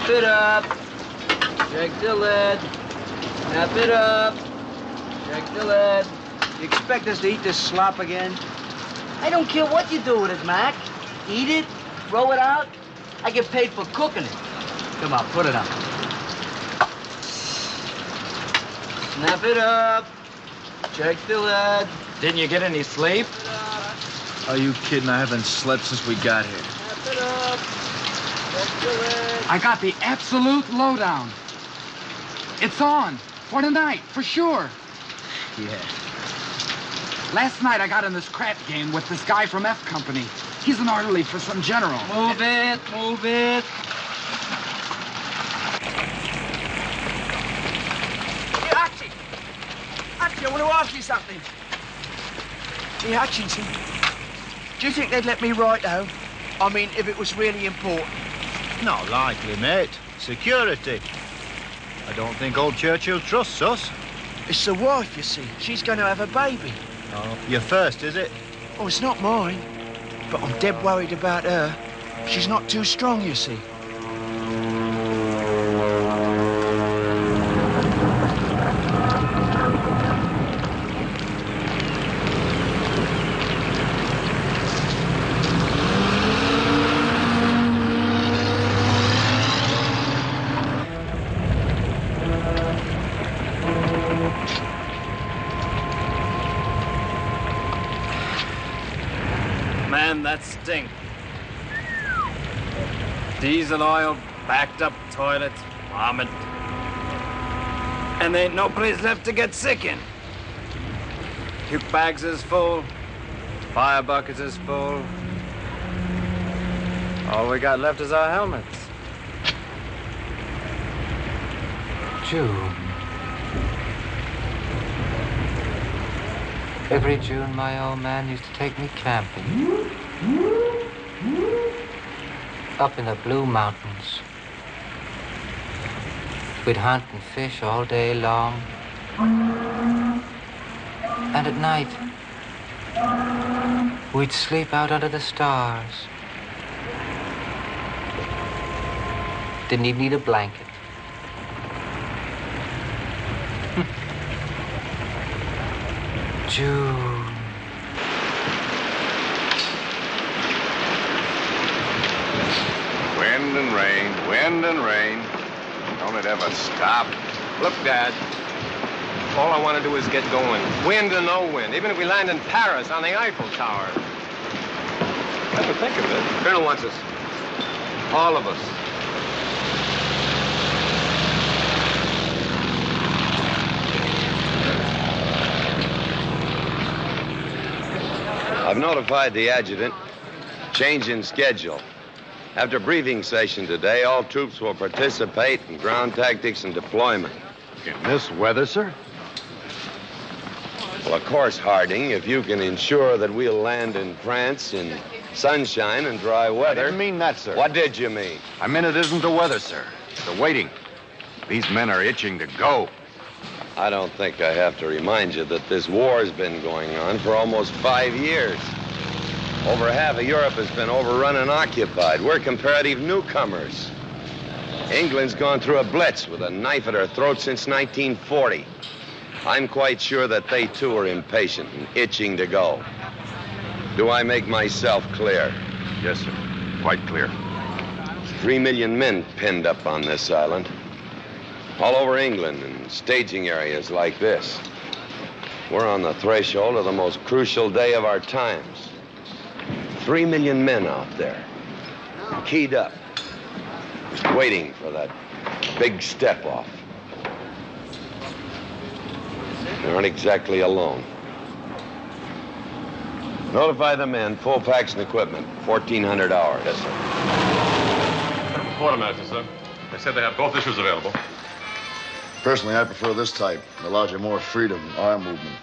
Snap it up. Check the lid. Snap it up. Check the lid. You expect us to eat this slop again? I don't care what you do with it, Mac. Eat it, throw it out. I get paid for cooking it. Come on, put it on. Snap it up. Check the lid. Didn't you get any sleep? Are you kidding? I haven't slept since we got here. Snap it up. Check the lid. I got the absolute lowdown. It's on. For tonight, for sure. Yeah. Last night I got in this crap game with this guy from F Company. He's an orderly for some general. Move it, move it. Hey, Archie. Archie, I want to ask you something. Hey, Hutchinson, do you think they'd let me write, though? I mean, if it was really important. Not likely, mate. Security. I don't think old Churchill trusts us. It's the wife, you see. She's going to have a baby. Oh, your first, is it? Oh, it's not mine. But I'm dead worried about her. She's not too strong, you see. Man, that stink. Diesel oil, backed up toilets, vomit. And there ain't no place left to get sick in. Puke bags is full, fire buckets is full. All we got left is our helmets. June. Every June, my old man used to take me camping. Up in the Blue Mountains. We'd hunt and fish all day long. And at night, we'd sleep out under the stars. Didn't even need a blanket. June. Wind and rain, wind and rain. Don't it ever stop? Look, Dad, all I want to do is get going. Wind or no wind, even if we land in Paris on the Eiffel Tower. Never think of it. Colonel wants us. All of us. I've notified the adjutant. Change in schedule. After briefing session today, all troops will participate in ground tactics and deployment. In this weather, sir? Well, of course, Harding, if you can ensure that we'll land in France in sunshine and dry weather. I didn't mean that, sir. What did you mean? I meant it isn't the weather, sir. The waiting. These men are itching to go. I don't think I have to remind you that this war's been going on for almost 5 years. Over half of Europe has been overrun and occupied. We're comparative newcomers. England's gone through a blitz with a knife at her throat since 1940. I'm quite sure that they, too, are impatient and itching to go. Do I make myself clear? Yes, sir. Quite clear. 3 million men pinned up on this island. All over England and staging areas like this. We're on the threshold of the most crucial day of our times. 3 million men out there, keyed up, waiting for that big step off. They aren't exactly alone. Notify the men, full packs and equipment, 1,400 hours. Yes, sir. Quartermaster, sir. They said they have both issues available. Personally, I prefer this type. It allows you more freedom, arm movement.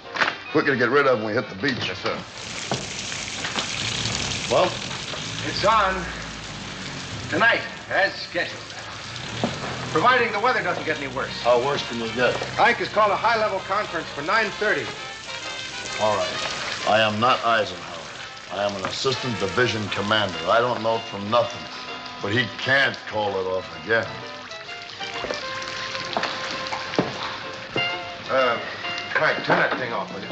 Quicker to get rid of when we hit the beach. Yes, sir. Well? It's on tonight, as scheduled. Providing the weather doesn't get any worse. How worse can it get? Ike has called a high-level conference for 9:30. All right. I am not Eisenhower. I am an assistant division commander. I don't know it from nothing. But he can't call it off again. Frank, turn that thing off, will you?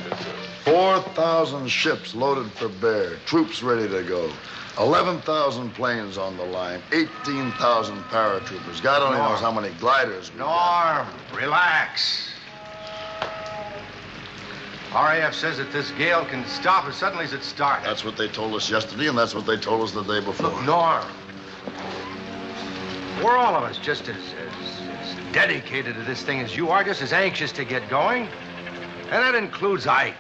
4,000 ships loaded for bear, troops ready to go. 11,000 planes on the line, 18,000 paratroopers. God only knows how many gliders we got. Norm, relax. RAF says that this gale can stop as suddenly as it started. That's what they told us yesterday, and that's what they told us the day before. Look, Norm, we're all of us just as dedicated to this thing as you are, just as anxious to get going. And that includes Ike.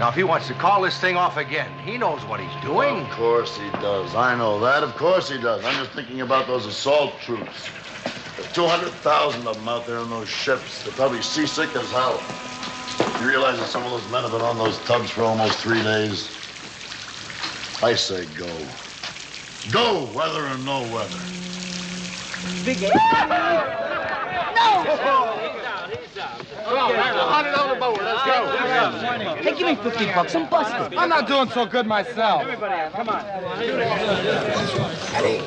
Now, if he wants to call this thing off again, he knows what he's doing. Of course he does. I know that. Of course he does. I'm just thinking about those assault troops. There's 200,000 of them out there in those ships. They're probably seasick as hell. You realize that some of those men have been on those tubs for almost 3 days? I say go. Go, weather or no weather. Big No! Come on, $100 boat. Let's go. Hey, give me $50. I'm busted. I'm not doing so good myself. Everybody, come on. Hey,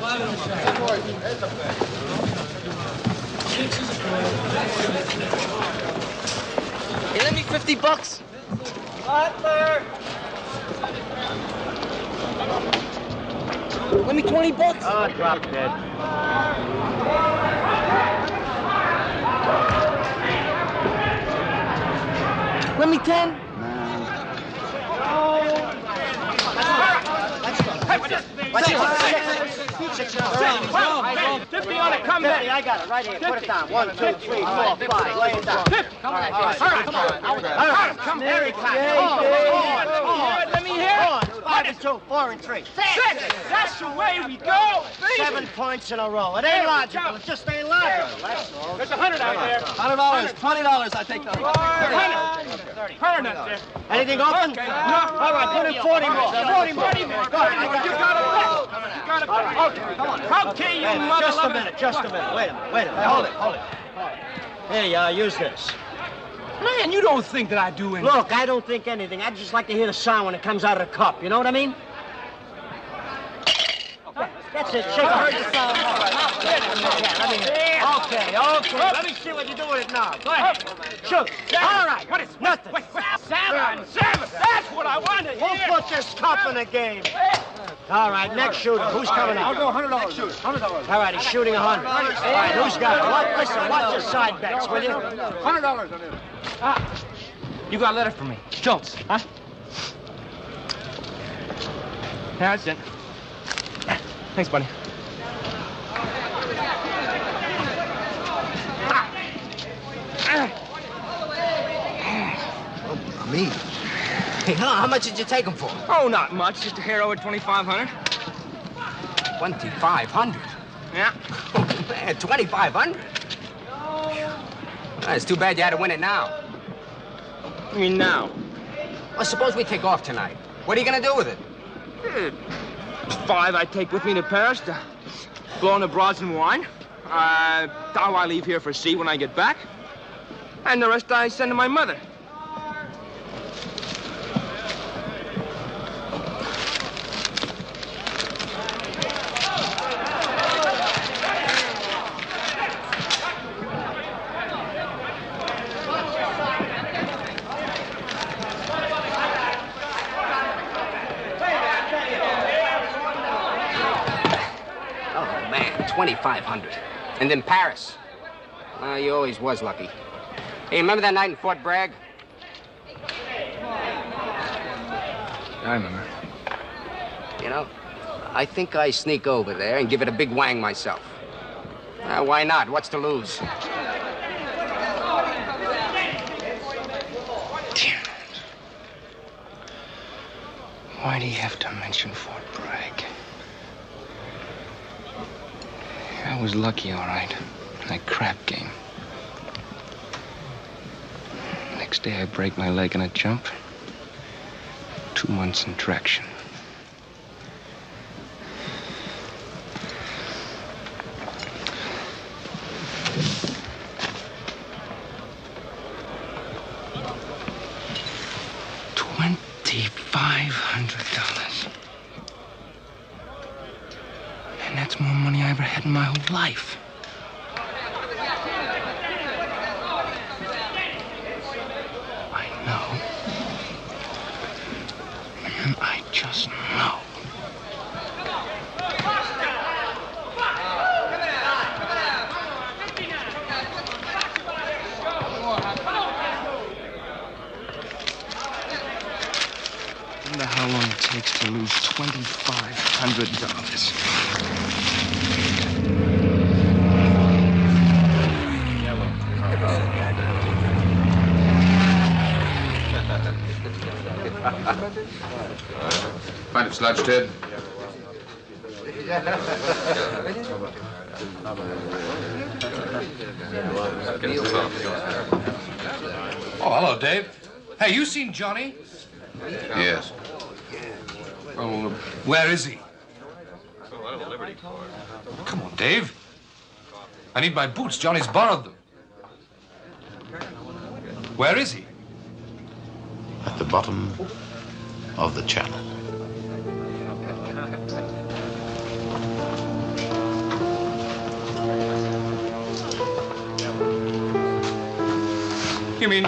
lend me $50. Butler. Lend me $20. Oh, drop dead. Let me 10. What's it? 6. 50 on it. Come back. I got it right here. Put it down. 1, 2, 3, 4, 5. Lay it down. All right. Come on. Come there. Let me hear it. 5 and 2, 4 and 3. 6. That's the way we go. 7 points in a row. It ain't logical. It just ain't logical. That's all. There's 100 out there. $100. $20. I take that. 100 out there. Anything open? Okay. No. All right. Put in 40 more. 40 more. Go ahead. You got it. You got it. Okay. Come on. Okay, you mother. Just a minute. Wait a minute. Hold it. Here you are. Use this. Man, you don't think that I do anything. Look, I don't think anything. I just like to hear the sound when it comes out of the cup. You know what I mean? That's it. Shake it. Okay. Let me see what you do with it now. Go ahead. Shoot. All right. What is nothing? Wait. 7. That's what I want to hear. Who put this cup in the game? All right. Next shooter. Who's coming up? I'll go $100. $100. All right. He's shooting 100. All right. Who's got it? Listen. Watch your side bets, will you? $100 on it. You got a letter from me. Schultz, huh? That's it. Thanks, buddy. Me? Hey, how much did you take him for? Oh, not much. Just a hair over 2,500. 2,500? Yeah. Oh, man, 2,500? It's too bad you had to win it now. I mean, now. Well, suppose we take off tonight. What are you going to do with it? 5 I take with me to Paris to blow on the broads and wine. How I leave here for sea when I get back. And the rest I send to my mother. Oh, man, 2,500. And in Paris. You always was lucky. Hey, remember that night in Fort Bragg? I remember. You know, I think I sneak over there and give it a big wang myself. Why not? What's to lose? Damn it. Why'd he have to mention Fort Bragg? I was lucky, all right. That crap game. Next day, I break my leg in a jump. 2 months in traction. $2,500. in my whole life. I know. Man, I just know. I wonder how long it takes to lose $2,500. Find it sludge, Ted. Oh, hello, Dave. Hey, you seen Johnny? Yes. Well, where is he? Come on, Dave. I need my boots. Johnny's borrowed them. Where is he? At the bottom of the channel. You mean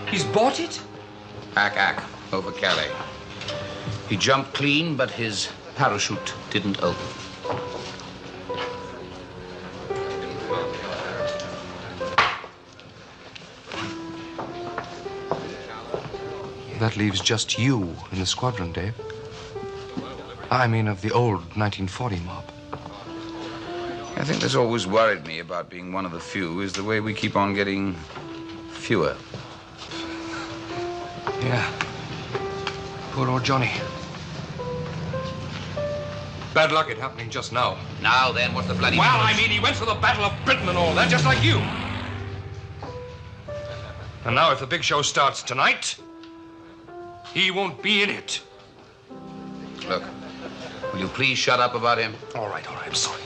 he's bought it? Ack, over Calais. He jumped clean, but his parachute didn't open. That leaves just you in the squadron, Dave. I mean, of the old 1940 mob. I think that's always worried me about being one of the few is the way we keep on getting fewer. Yeah. Poor old Johnny. Bad luck it happening just now. Now then, what's the bloody... Well, I mean, he went for the Battle of Britain and all that, just like you. And now if the big show starts tonight, he won't be in it. Look, will you please shut up about him? All right, I'm sorry.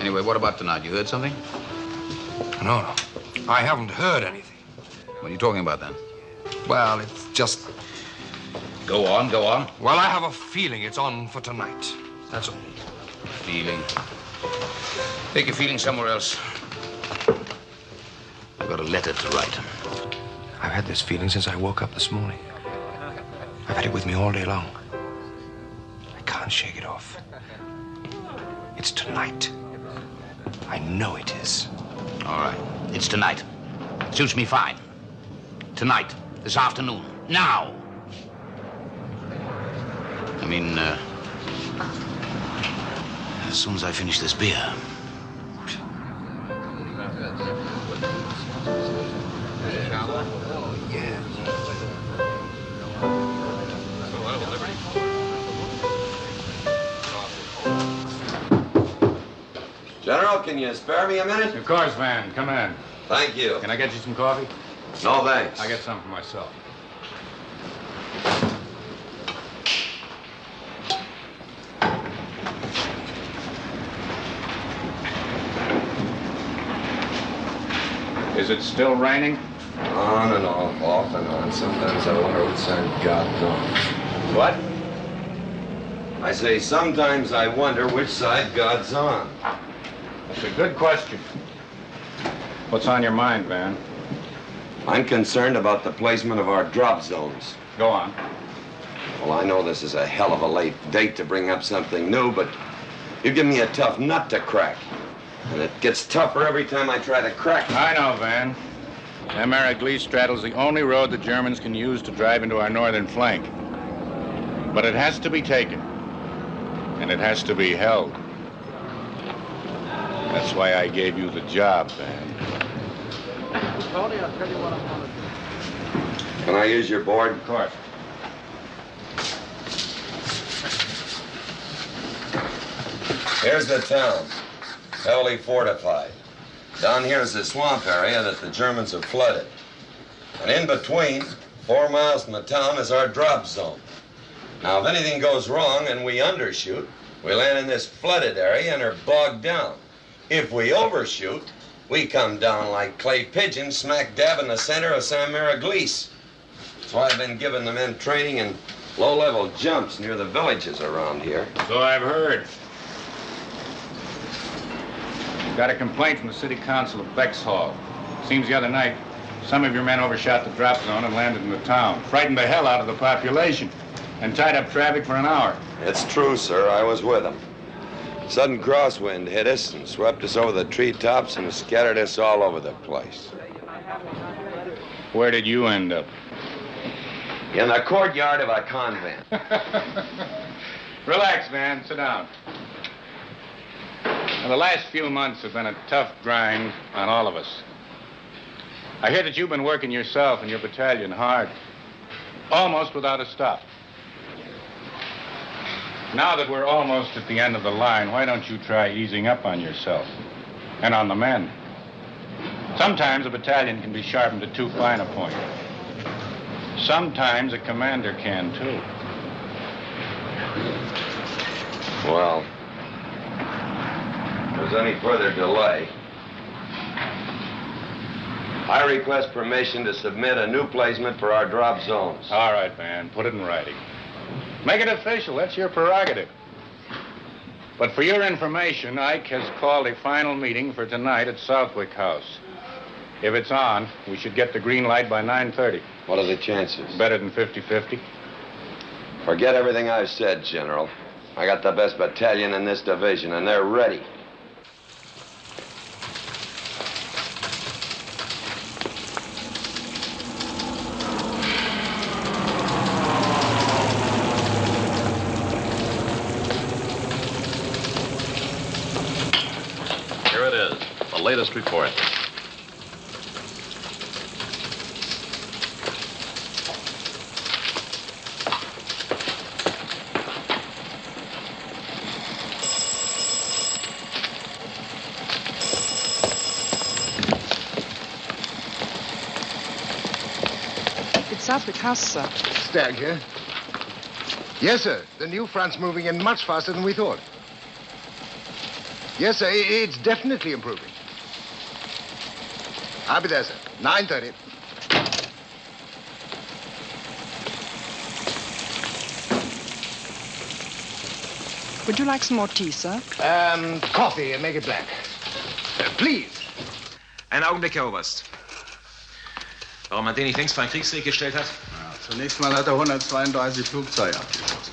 Anyway, what about tonight? You heard something? No. I haven't heard anything. What are you talking about, then? Well, it's just... Go on. Well, I have a feeling it's on for tonight. That's all. Feeling. Take your feeling somewhere else. I've got a letter to write. I've had this feeling since I woke up this morning. I've had it with me all day long. I can't shake it off. It's tonight. I know it is. All right. It's tonight. Suits me fine. Tonight. This afternoon. Now. I mean, as soon as I finish this beer. General, can you spare me a minute? Of course, man. Come in. Thank you. Can I get you some coffee? No, thanks. I get some for myself. Is it still raining? On and off and on. Sometimes I wonder what side God's on. What? I say sometimes I wonder which side God's on. That's a good question. What's on your mind, Van? I'm concerned about the placement of our drop zones. Go on. Well, I know this is a hell of a late date to bring up something new, but you give me a tough nut to crack. And it gets tougher every time I try to crack it. I know, Van. Emeragli straddles the only road the Germans can use to drive into our northern flank. But it has to be taken. And it has to be held. That's why I gave you the job, Van. Tony, I'll tell you what I'm going to do. Can I use your board? Of course. Here's the town, heavily fortified. Down here is the swamp area that the Germans have flooded. And in between, 4 miles from the town, is our drop zone. Now, if anything goes wrong and we undershoot, we land in this flooded area and are bogged down. If we overshoot, we come down like clay pigeons smack dab in the center of Saint-Miraglice. That's why I've been giving the men training in Low-level jumps near the villages around here. So I've heard. Got a complaint from the city council of Bexhall. Seems the other night, some of your men overshot the drop zone and landed in the town. Frightened the hell out of the population and tied up traffic for an hour. It's true, sir. I was with them. Sudden crosswind hit us and swept us over the treetops and scattered us all over the place. Where did you end up? In the courtyard of a convent. Relax, man. Sit down. Now, the last few months have been a tough grind on all of us. I hear that you've been working yourself and your battalion hard, almost without a stop. Now that we're almost at the end of the line, why don't you try easing up on yourself and on the men? Sometimes a battalion can be sharpened to too fine a point. Sometimes a commander can, too. Well, if there's any further delay, I request permission to submit a new placement for our drop zones. All right, man. Put it in writing. Make it official. That's your prerogative. But for your information, Ike has called a final meeting for tonight at Southwick House. If it's on, we should get the green light by 9:30. What are the chances? Better than 50-50. Forget everything I've said, General. I got the best battalion in this division, and they're ready. Here it is, the latest report. Southwick House, sir. Stagg here. Yes, sir. The new front's moving in much faster than we thought. Yes, sir. It's definitely improving. I'll be there, sir. 9:30. Would you like some more tea, sir? Coffee and make it black. Please. Einen Augenblick, Herr Oberst. Warum man den nicht längst vor ein Kriegsweg gestellt hat? Ja, zunächst mal hat er 132 Flugzeuge abgeschossen.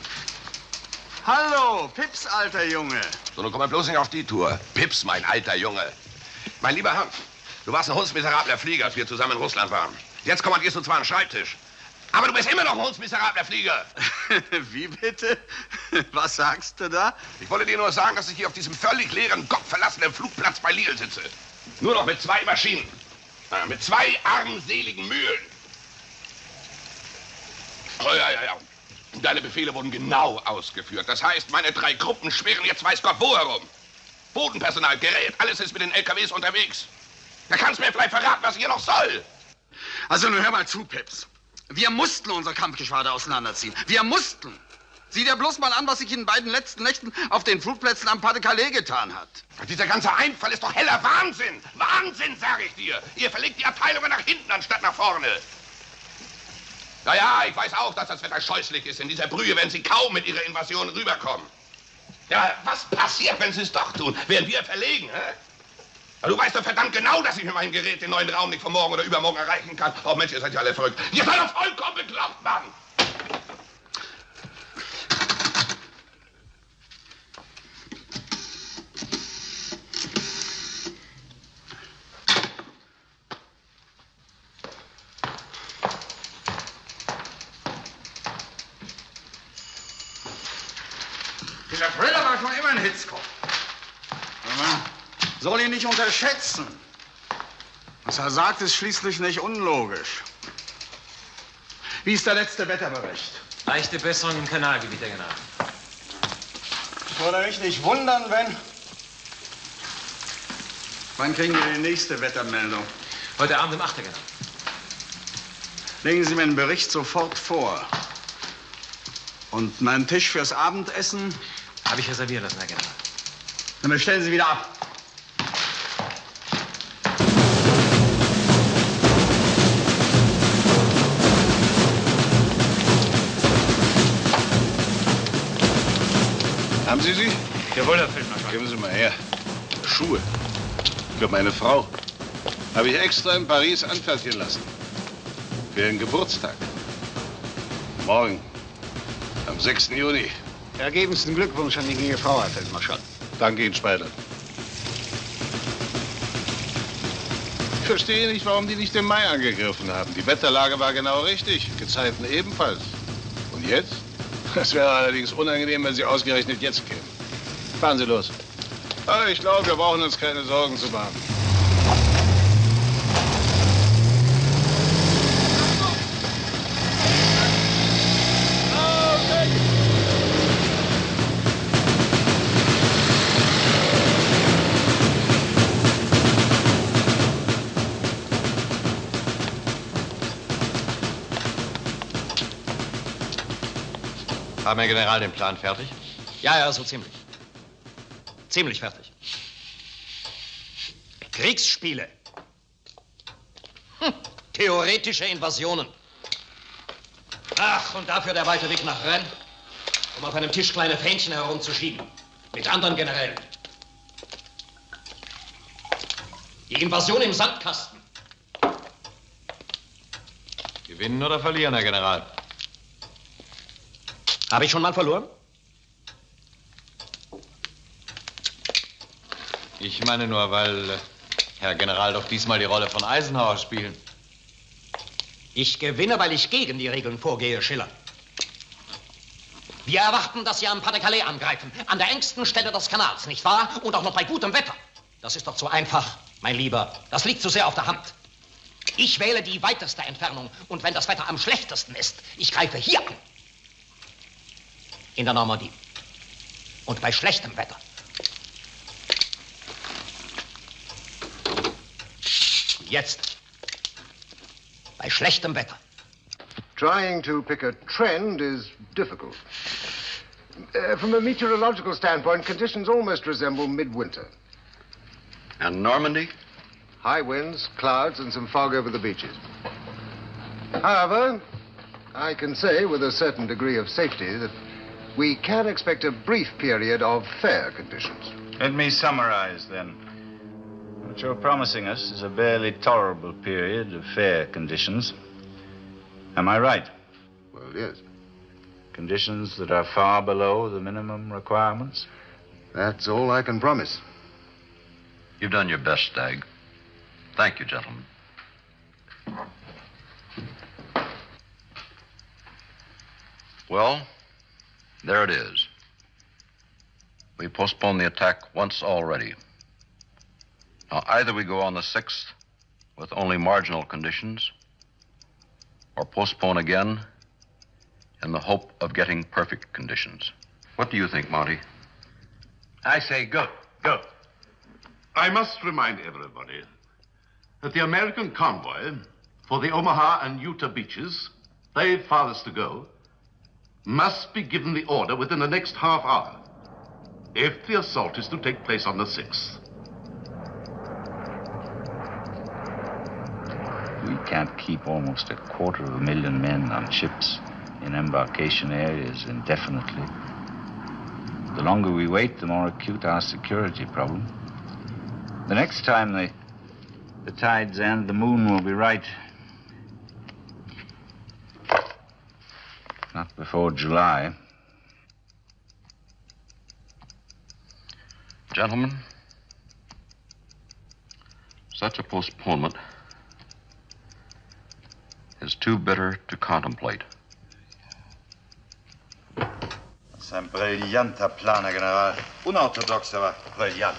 Hallo, Pips, alter Junge. So, nun komm mal bloß nicht auf die Tour. Pips, mein alter Junge. Mein lieber Herr, du warst ein hundsmiserabler Flieger, als wir zusammen in Russland waren. Jetzt kommandierst du zwar einen Schreibtisch, aber du bist immer noch ein hundsmiserabler Flieger. Wie bitte? Was sagst du da? Ich wollte dir nur sagen, dass ich hier auf diesem völlig leeren, gottverlassenen Flugplatz bei Lille sitze. Nur noch mit 2 Maschinen. Mit 2 armseligen Mühlen. Oh, ja. Deine Befehle wurden genau ausgeführt. Das heißt, meine 3 Gruppen schwirren jetzt weiß Gott wo herum. Bodenpersonal, Gerät, alles ist mit den LKWs unterwegs. Da kannst du mir vielleicht verraten, was ich hier noch soll. Also nun hör mal zu, Pips. Wir mussten unser Kampfgeschwader auseinanderziehen. Wir mussten. Sieh dir bloß mal an, was sich in den beiden letzten Nächten auf den Flugplätzen am Pas-de-Calais getan hat. Dieser ganze Einfall ist doch heller Wahnsinn. Wahnsinn, sag ich dir. Ihr verlegt die Abteilungen nach hinten anstatt nach vorne. Ja, ich weiß auch, dass das Wetter scheußlich ist. In dieser Brühe werden sie kaum mit ihrer Invasion rüberkommen. Ja, was passiert, wenn sie es doch tun? Werden wir verlegen, hä? Du weißt doch verdammt genau, dass ich mit meinem Gerät den neuen Raum nicht von morgen oder übermorgen erreichen kann. Oh Mensch, ihr seid ja alle verrückt. Ihr seid doch vollkommen bekloppt, Mann. Dieser Thriller war schon immer ein Hitzkopf. Man soll ihn nicht unterschätzen. Was er sagt, ist schließlich nicht unlogisch. Wie ist der letzte Wetterbericht? Leichte Besserung im Kanalgebiet, Herr General. Ich würde mich nicht wundern, wenn... Wann kriegen wir die nächste Wettermeldung? Heute Abend um 8, Herr General. Legen Sie mir den Bericht sofort vor. Und meinen Tisch fürs Abendessen? Habe ich reservieren lassen, Herr General. Dann bestellen Sie wieder ab. Haben Sie sie? Jawohl, Herr Feldmarschall. Geben Sie mal her. Schuhe. Für meine Frau. Habe ich extra in Paris anfertigen lassen. Für ihren Geburtstag. Morgen. Am 6. Juni. Ergebensten Glückwunsch an die junge Frau, Herr Feldmarschall. Danke Ihnen, Speider. Ich verstehe nicht, warum die nicht im Mai angegriffen haben. Die Wetterlage war genau richtig. Gezeiten ebenfalls. Und jetzt? Das wäre allerdings unangenehm, wenn Sie ausgerechnet jetzt kämen. Fahren Sie los. Aber ich glaube, wir brauchen uns keine Sorgen zu machen. Haben Herr General den Plan fertig? Ja, so ziemlich. Ziemlich fertig. Kriegsspiele. Theoretische Invasionen. Ach, und dafür der weite Weg nach Rennes, um auf einem Tisch kleine Fähnchen herumzuschieben. Mit anderen Generälen. Die Invasion im Sandkasten. Gewinnen oder verlieren, Herr General? Habe ich schon mal verloren? Ich meine nur, weil Herr General doch diesmal die Rolle von Eisenhower spielen. Ich gewinne, weil ich gegen die Regeln vorgehe, Schiller. Wir erwarten, dass Sie am Pas-de-Calais angreifen. An der engsten Stelle des Kanals, nicht wahr? Und auch noch bei gutem Wetter. Das ist doch zu einfach, mein Lieber. Das liegt zu sehr auf der Hand. Ich wähle die weiteste Entfernung. Und wenn das Wetter am schlechtesten ist, ich greife hier an. In der Normandie. Und bei schlechtem Wetter. Jetzt. Bei schlechtem Wetter. Trying to pick a trend is difficult. From a meteorological standpoint, conditions almost resemble midwinter. And Normandy? High winds, clouds, and some fog over the beaches. However, I can say with a certain degree of safety that we can expect a brief period of fair conditions. Let me summarize, then. What you're promising us is a barely tolerable period of fair conditions. Am I right? Well, yes. Conditions that are far below the minimum requirements? That's all I can promise. You've done your best, Stagg. Thank you, gentlemen. Well, there it is. We postponed the attack once already. Now, either we go on the 6th with only marginal conditions, or postpone again in the hope of getting perfect conditions. What do you think, Monty? I say go. Go. I must remind everybody that the American convoy for the Omaha and Utah beaches, they farthest to go, must be given the order within the next half hour if the assault is to take place on the 6th. We can't keep almost 250,000 men on ships in embarkation areas indefinitely. The longer we wait, the more acute our security problem. The next time the tides end, the moon will be right. Not before July. Gentlemen, such a postponement is too bitter to contemplate. Das ist ein brillanter Plan, Herr General. Unorthodox, aber brillant.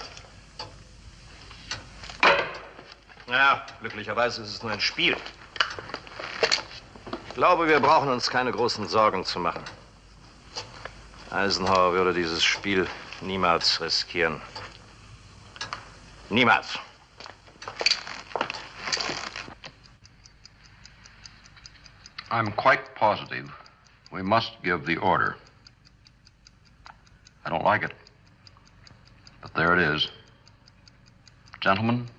Ja, glücklicherweise ist es nur ein Spiel. Ich glaube, wir brauchen uns keine großen Sorgen zu machen. Eisenhower würde dieses Spiel niemals riskieren. Niemals. I'm quite positive we must give the order. I don't like it, but there it is. Gentlemen,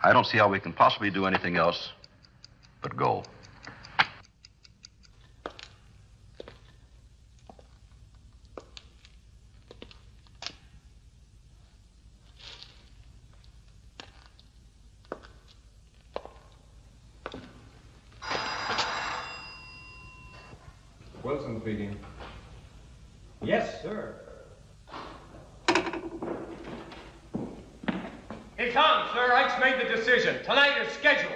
I don't see how we can possibly do anything else but go. Wilson speaking. Yes, sir. He comes, sir. Ike's made the decision. Tonight is scheduled.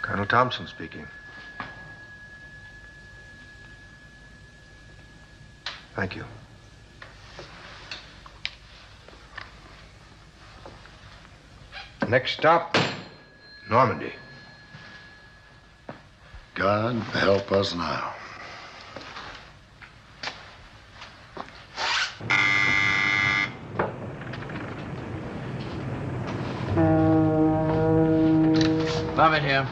Colonel Thompson speaking. Thank you. Next stop, Normandy. God help us now. Come in here.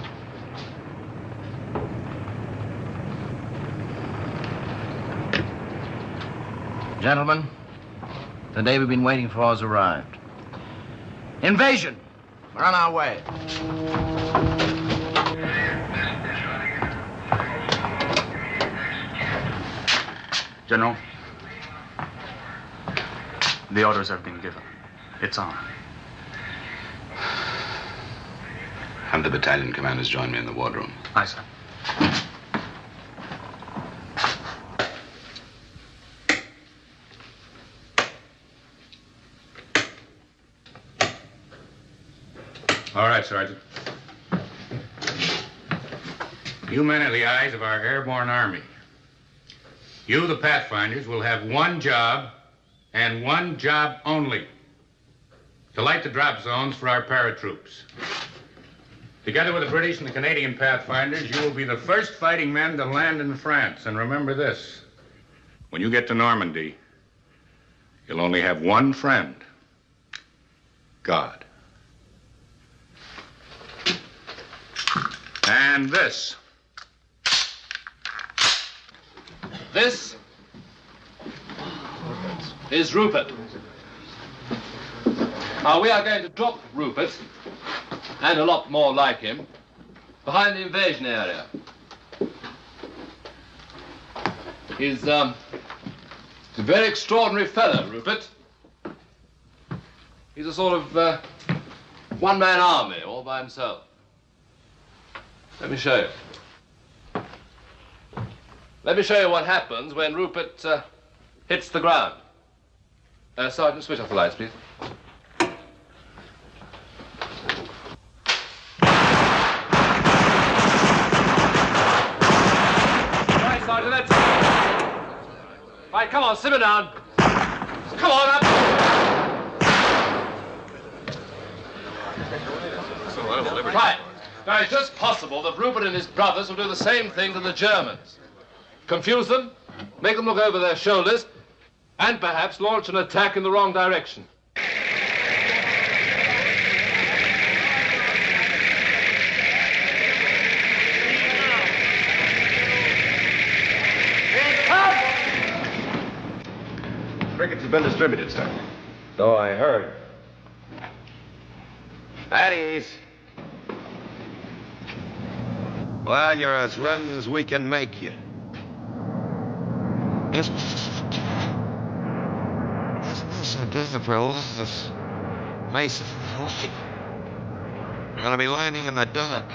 Gentlemen, the day we've been waiting for has arrived. Invasion! We're on our way. General, the orders have been given. It's on. Have the battalion commanders join me in the wardroom. Aye, sir. All right, Sergeant. You men are the eyes of our airborne army. You, the Pathfinders, will have one job and one job only: to light the drop zones for our paratroops. Together with the British and the Canadian Pathfinders, you will be the first fighting men to land in France. And remember this: when you get to Normandy, you'll only have one friend: God. And this. This is Rupert. Now, we are going to drop Rupert, and a lot more like him, behind the invasion area. He's a very extraordinary fellow, Rupert. He's a sort of one-man army all by himself. Let me show you. Let me show you what happens when Rupert hits the ground. Sergeant, switch off the lights, please. Right, Sergeant, that's it. Right, come on, simmer down. Come on, up. Right. Now, it's just possible that Rupert and his brothers will do the same thing to the Germans. Confuse them, make them look over their shoulders, and perhaps launch an attack in the wrong direction. Frigates have been distributed, sir. So I heard. At ease. Well, you're as ready as we can make you. This Mason. We're going to be landing in the dark.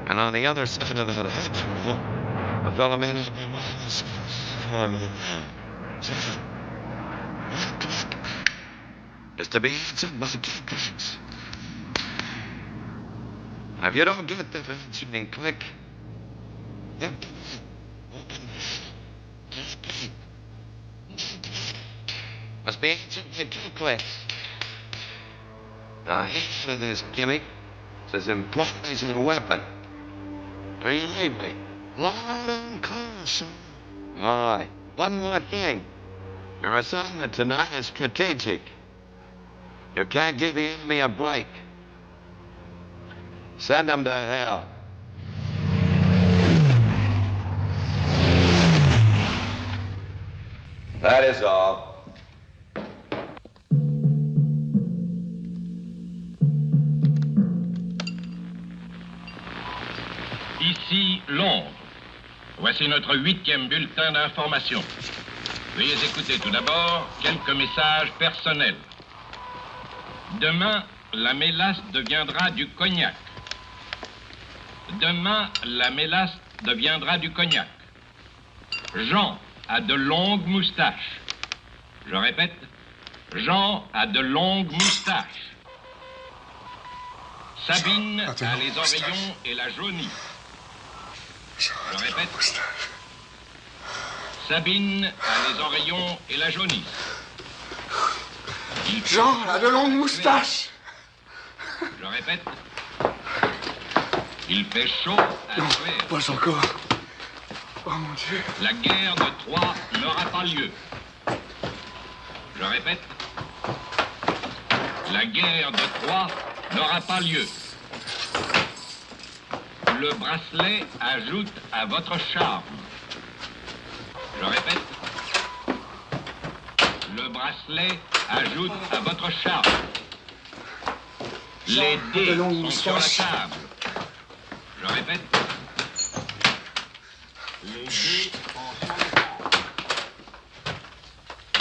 And on the other side of the a fellow man is to be if you don't get the functioning click, must be too quick. Now, here this gimmick says implies a weapon. Do you read me? Loud and close. All right. One more thing. Your assignment tonight is strategic. You can't give the enemy a break. Send them to hell. That is all. Ici Londres. Voici notre 8e bulletin d'information. Veuillez écouter tout d'abord quelques messages personnels. Demain, la mélasse deviendra du cognac. Demain, la mélasse deviendra du cognac. Jean a de longues moustaches. Je répète, Jean a de longues moustaches. Sabine a les oreillons et la jaunie. Je répète, Sabine a les oreillons et la jaunisse. Jean a de longues moustaches. Je répète, il fait chaud à tuer. Pas encore. Oh mon Dieu. La guerre de Troie n'aura pas lieu. Je répète, la guerre de Troie n'aura pas lieu. Le bracelet ajoute à votre charme. Je répète, le bracelet ajoute à votre charme. Les dés sont sur la table. Je répète, les dés sont sur la table.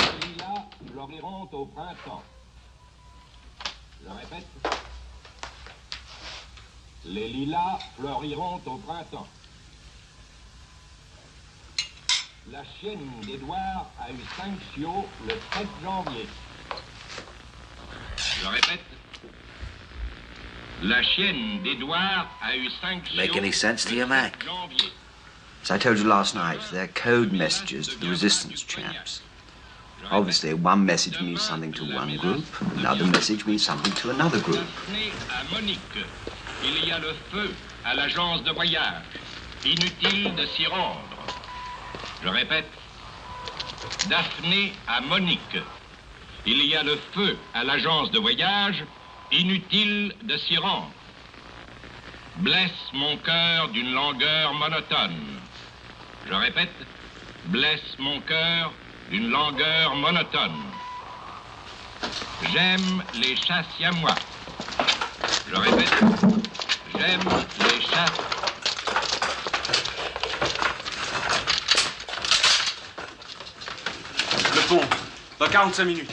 Les lilas fleuriront au printemps. Je répète, les lilas fleuriront au printemps. La chienne d'Édouard a eu 5 chiots le 7 janvier. Je répète, la chienne d'Édouard a eu 5 chiots Make any sense to you, Mac? janvier. As I told you last night, they're code messages to the resistance chaps. Obviously, one message means something to one group, another message means something to another group. Daphné à Monique. Il y a le feu à l'agence de voyage. Inutile de s'y rendre. Je répète, Daphné à Monique. Il y a le feu à l'agence de voyage. Inutile de s'y rendre. Blesse mon cœur d'une langueur monotone. Je répète, blesse mon cœur d'une langueur monotone. J'aime les chats siamois. Je répète, j'aime les chats. Le pont, dans 45 minutes.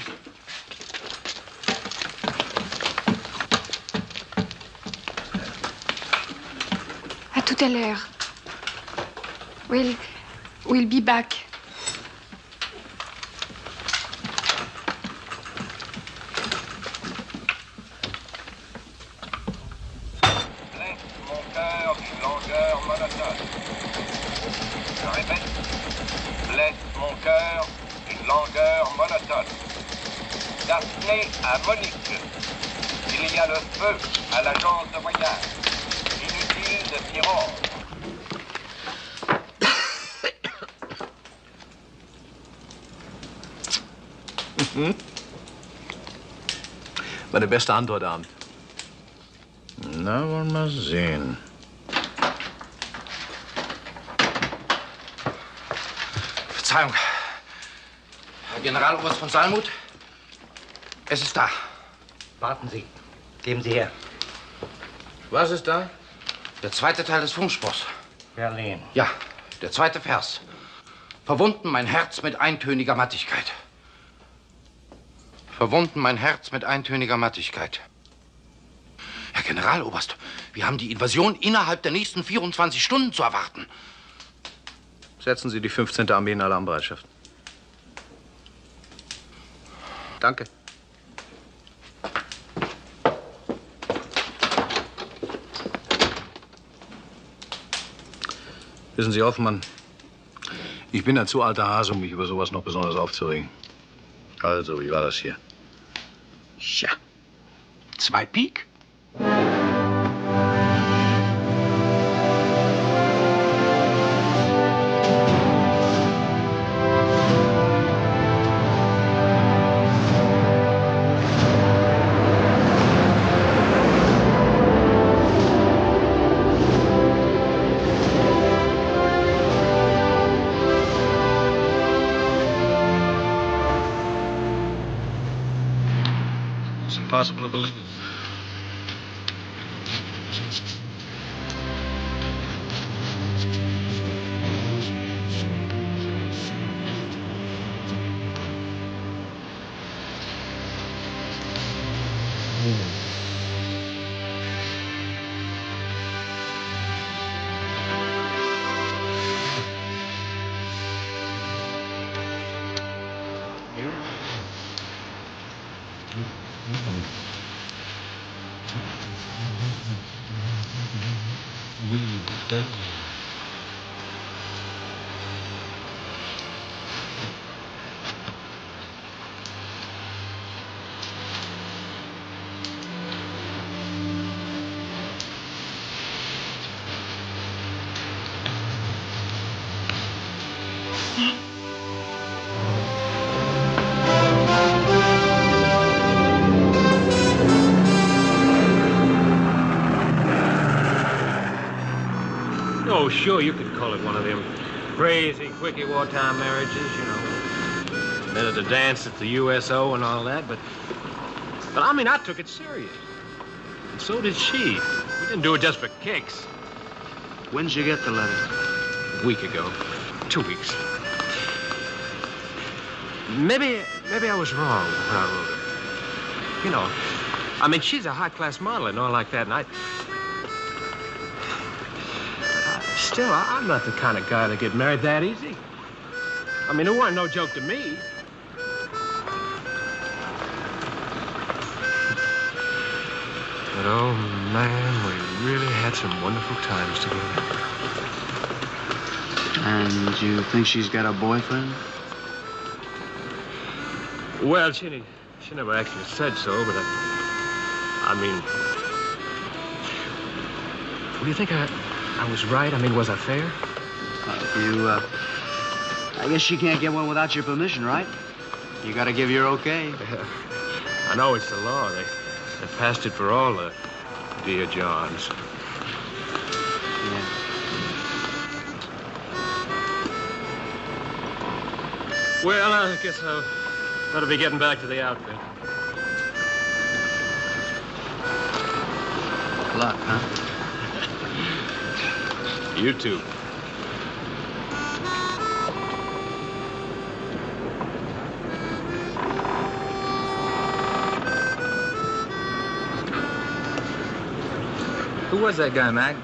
À tout à l'heure. We'll be back. Blesse mon cœur d'une langueur monotone. Je répète, blesse mon cœur d'une langueur monotone. Daphné à Monique. Il y a le feu à l'agence de voyage. Inutile de s'y rendre. Meine beste Antwort, Abend. Na, wollen wir sehen. Verzeihung. Herr Generaloberst von Salmuth, es ist da. Warten Sie. Geben Sie her. Was ist da? Der zweite Teil des Funkspruchs. Berlin. Ja, der zweite Vers. Verwunden mein Herz mit eintöniger Mattigkeit. Verwunden mein Herz mit eintöniger Mattigkeit. Herr Generaloberst, wir haben die Invasion innerhalb der nächsten 24 Stunden zu erwarten. Setzen Sie die 15. Armee in Alarmbereitschaft. Danke. Wissen Sie, Hoffmann, ich bin ein zu alter Hase, um mich über sowas noch besonders aufzuregen. Also, wie war das hier? Tja, 2 Pik. Impossible to believe. Oh, sure, you could call it one of them crazy, quickie wartime marriages, you know. Men at the dance at the USO and all that, but I mean, I took it serious. And so did she. We didn't do it just for kicks. When'd you get the letter? A week ago. 2 weeks. Maybe I was wrong when I wrote her. You know, I mean, she's a high-class model and all like that, and Still, I'm not the kind of guy to get married that easy. I mean, it wasn't no joke to me. But, oh, man, we really had some wonderful times together. And you think she's got a boyfriend? Well, she never actually said so, but I mean... Do you think I was right? I mean, was I fair? I guess she can't get one without your permission, right? You gotta give your okay. I know it's the law. They passed it for all the dear Johns. Yeah. Well, I guess I'll better be getting back to the outfit. Luck, huh? You too. Who was that guy, Mac?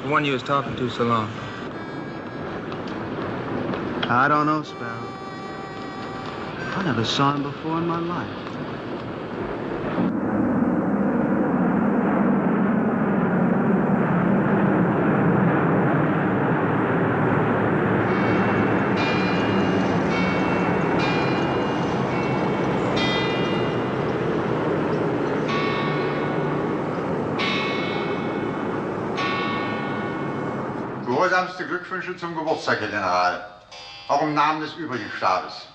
The one you was talking to so long? I don't know, Sparrow. I never saw him before in my life. Gehorsamste Glückwünsche zum Geburtstag, Herr General. Auch im Namen des übrigen Stabes.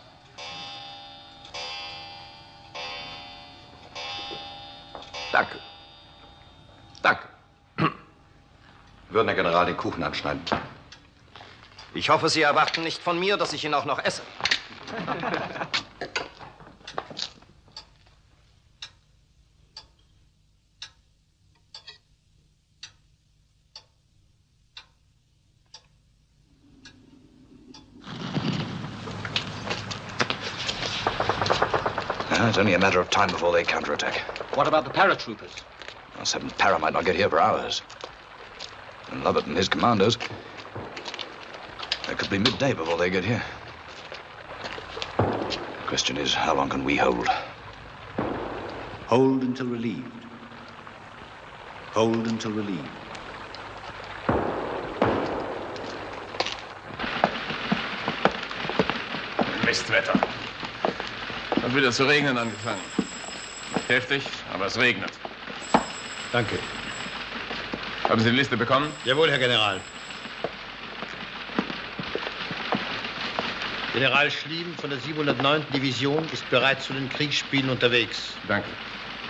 Danke. Danke. Würden Herr General den Kuchen anschneiden? Ich hoffe, Sie erwarten nicht von mir, dass ich ihn auch noch esse. It's only a matter of time before they counterattack. What about the paratroopers? Well, 7th Para might not get here for hours. And Lovett and his commandos, it could be midday before they get here. The question is, how long can we hold? Hold until relieved. Hold until relieved. Mistwetter. Hat wieder zu regnen angefangen. Nicht heftig, aber es regnet. Danke. Haben Sie die Liste bekommen? Jawohl, Herr General. General Schliem von der 709. Division ist bereits zu den Kriegsspielen unterwegs. Danke.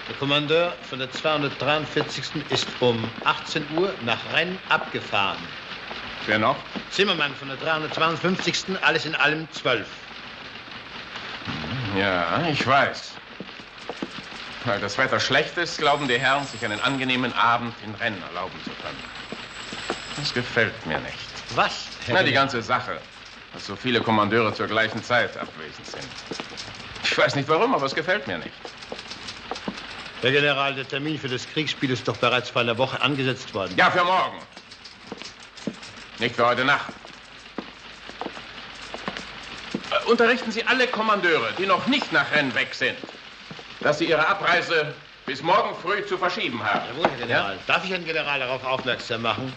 Der Kommandeur von der 243. ist um 18 Uhr nach Rennes abgefahren. Wer noch? Zimmermann von der 352. Alles in allem 12. Ja, ich weiß. Weil das Wetter schlecht ist, glauben die Herren, sich einen angenehmen Abend in Rennes erlauben zu können. Das gefällt mir nicht. Was, Herr Na, die General? ganze Sache, dass so viele Kommandeure zur gleichen Zeit abwesend sind. Ich weiß nicht warum, aber es gefällt mir nicht. Herr General, der Termin für das Kriegsspiel ist doch bereits vor einer Woche angesetzt worden. Ja, für morgen. Nicht für heute Nacht. Unterrichten Sie alle Kommandeure, die noch nicht nach Rennes weg sind, dass sie ihre Abreise bis morgen früh zu verschieben haben. Jawohl, Herr General. Ja? Darf ich Herrn General darauf aufmerksam machen,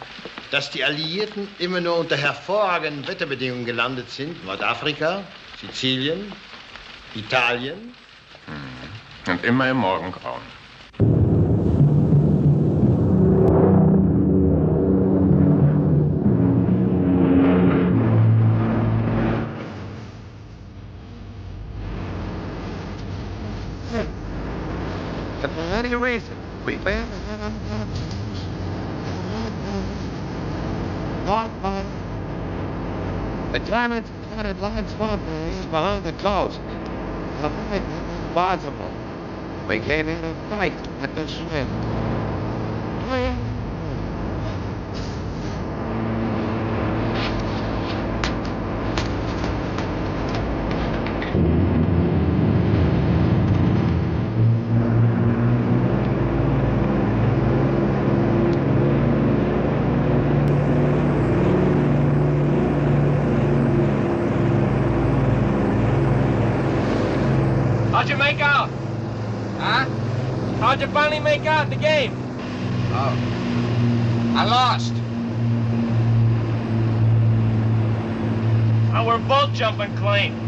dass die Alliierten immer nur unter hervorragenden Wetterbedingungen gelandet sind? Nordafrika, Sizilien, Italien. Und immer im Morgengrauen. For any reason, we failed. The Germans planted large bombs behind the coast. Possible. We came in a fight at the swim. How'd you make out? Huh? How'd you finally make out the game? Oh. I lost. Oh, we're both jumping clean.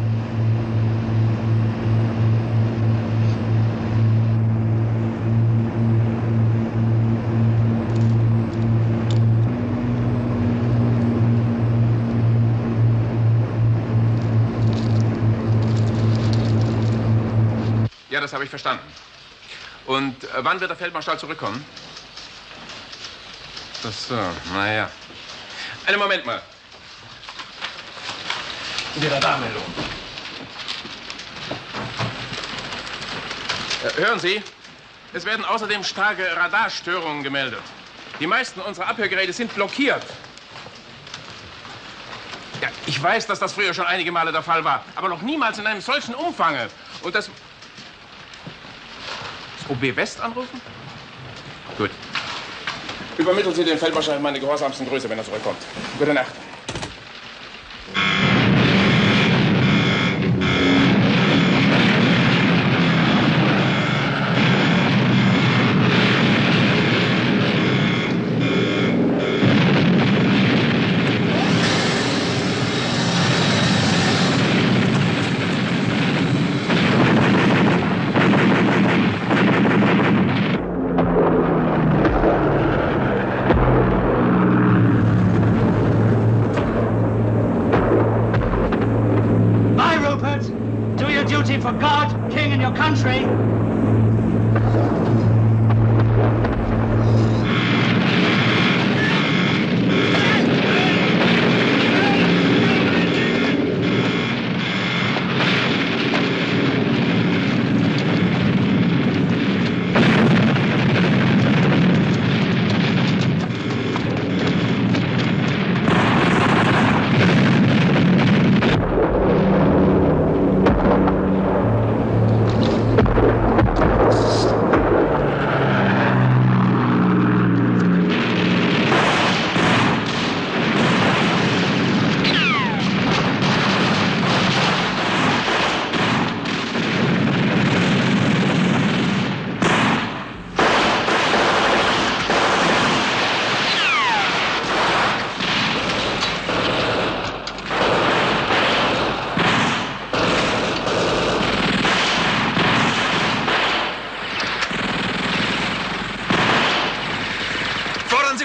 Ja, das habe ich verstanden. Und wann wird der Feldmarschall zurückkommen? Ach so, naja. Einen Moment mal. Wieder da, Mello. Hören Sie, es werden außerdem starke Radarstörungen gemeldet. Die meisten unserer Abhörgeräte sind blockiert. Ja, ich weiß, dass das früher schon einige Male der Fall war, aber noch niemals in einem solchen Umfange. Und das OB West anrufen? Gut. Übermitteln Sie den Feldmarschall in meine gehorsamsten Grüße, wenn er zurückkommt. Gute Nacht. For God, King, and your country.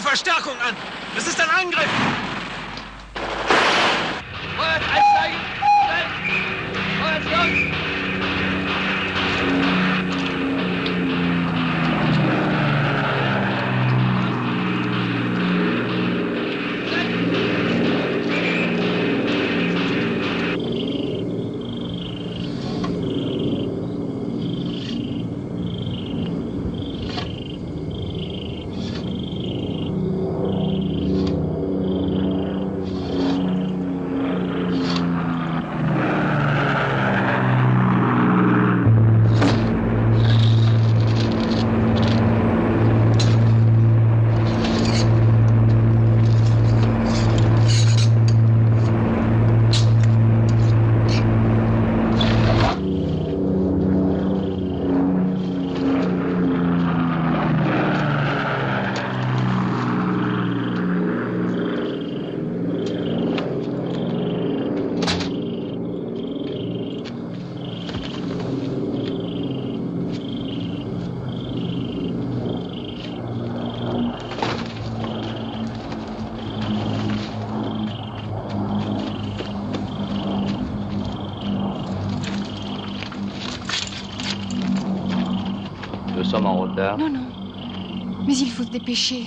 Verstärkung an! Es ist ein Angriff! Feuert einsteigen! Schnell! Feuert los! Nous sommes en retard. Non, non. Mais il faut se dépêcher.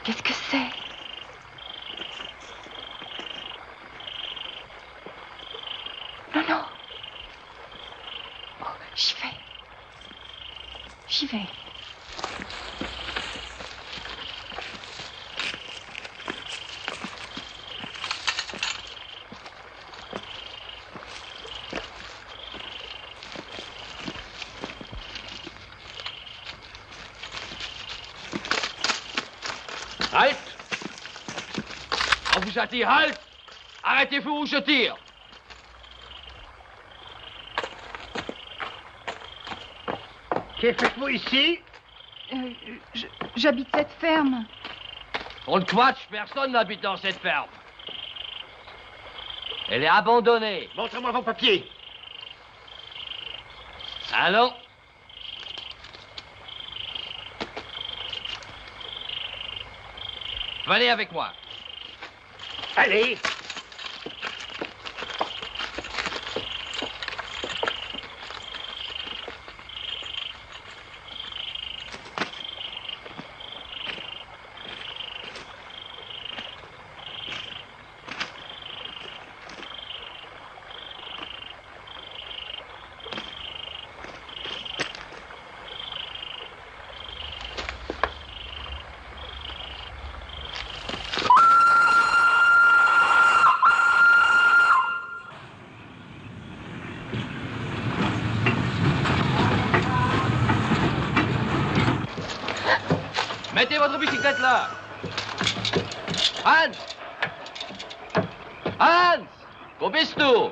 Qu'est-ce que c'est? Non, non. Oh, j'y vais. J'y vais. Halt! On vous a dit halt! Arrêtez-vous ou je tire! Que faites-vous ici? J'habite cette ferme. On le quatch, personne n'habite dans cette ferme. Elle est abandonnée. Montrez-moi vos papiers. Allons. Venez avec moi. Allez. Mettez votre bicyclette là. Hans! Hans! Wo bist du?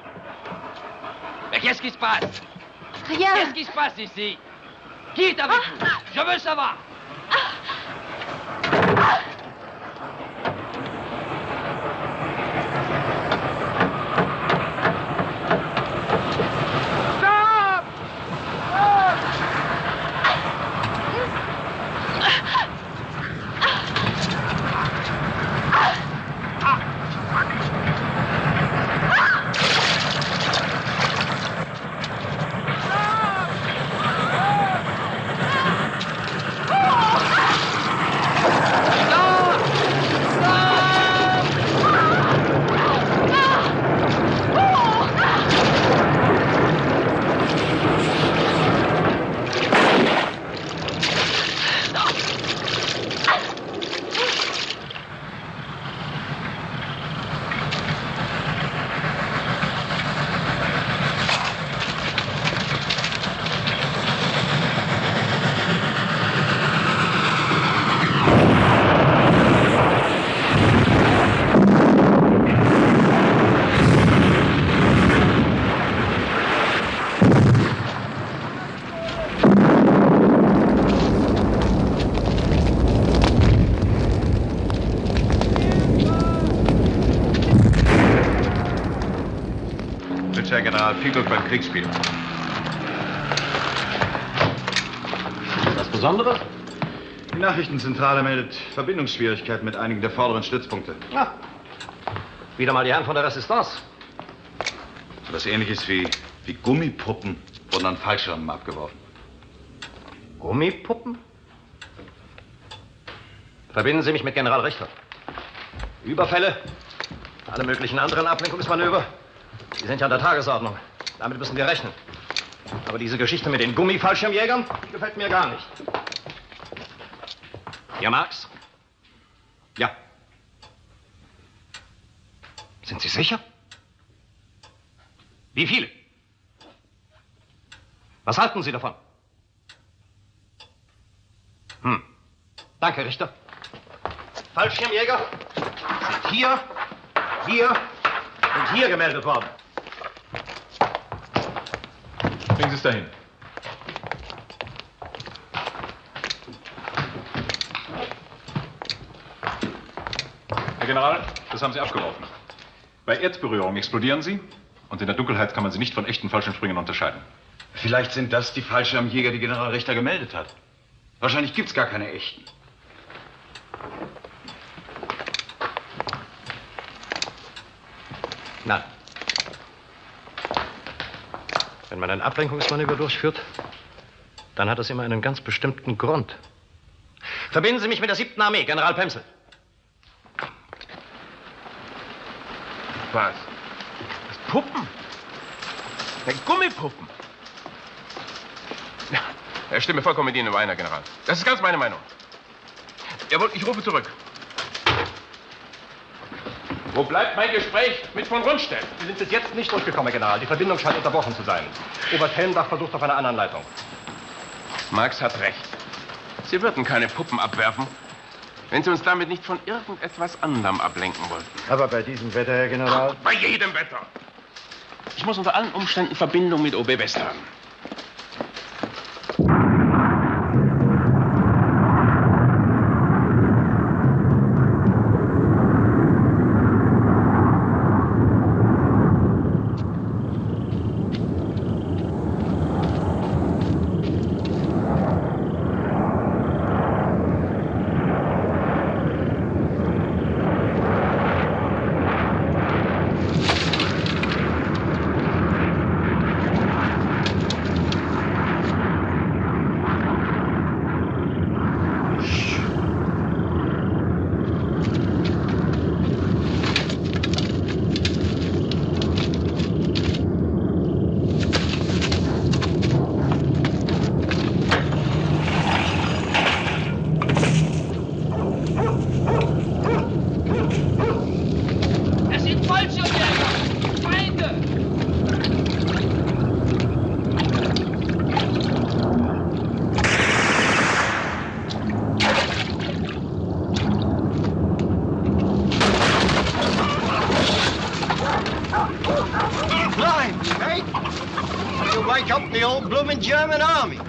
Mais qu'est-ce qui se passe? Rien. Qu'est-ce qui se passe ici? Qui est avec vous? Je veux savoir. Herr General Pickel beim Kriegsspiel. Was Besonderes? Die Nachrichtenzentrale meldet Verbindungsschwierigkeiten mit einigen der vorderen Stützpunkte. Ja. Wieder mal die Herren von der Resistance. So was Ähnliches wie Gummipuppen wurden an Fallschirmen abgeworfen. Gummipuppen? Verbinden Sie mich mit General Richter. Überfälle, alle möglichen anderen Ablenkungsmanöver, die sind ja an der Tagesordnung. Damit müssen wir rechnen. Aber diese Geschichte mit den Gummifallschirmjägern, die gefällt mir gar nicht. Ja, Marx? Ja. Sind Sie sicher? Wie viele? Was halten Sie davon? Danke, Richter. Fallschirmjäger sind hier und hier gemeldet worden. Bringen Sie es dahin. Herr General, das haben Sie abgeworfen. Bei Erdberührung explodieren sie und in der Dunkelheit kann man sie nicht von echten Fallschirmspringern unterscheiden. Vielleicht sind das die Fallschirmjäger, die General Richter gemeldet hat. Wahrscheinlich gibt's gar keine echten. Nein. Wenn man ein Ablenkungsmanöver durchführt, dann hat es immer einen ganz bestimmten Grund. Verbinden Sie mich mit der 7. Armee, General Pemsel. Was? Das Puppen? Ja, Gummipuppen? Ja, ich stimme vollkommen mit Ihnen überein, Herr General. Das ist ganz meine Meinung. Jawohl, ich rufe zurück. Wo bleibt mein Gespräch mit von Rundstedt? Sie sind bis jetzt nicht durchgekommen, Herr General. Die Verbindung scheint unterbrochen zu sein. Oberst Helmbach versucht auf einer anderen Leitung. Marx hat recht. Sie würden keine Puppen abwerfen, wenn Sie uns damit nicht von irgendetwas anderem ablenken wollten. Aber bei diesem Wetter, Herr General? Bei jedem Wetter. Ich muss unter allen Umständen Verbindung mit OB West haben. German army.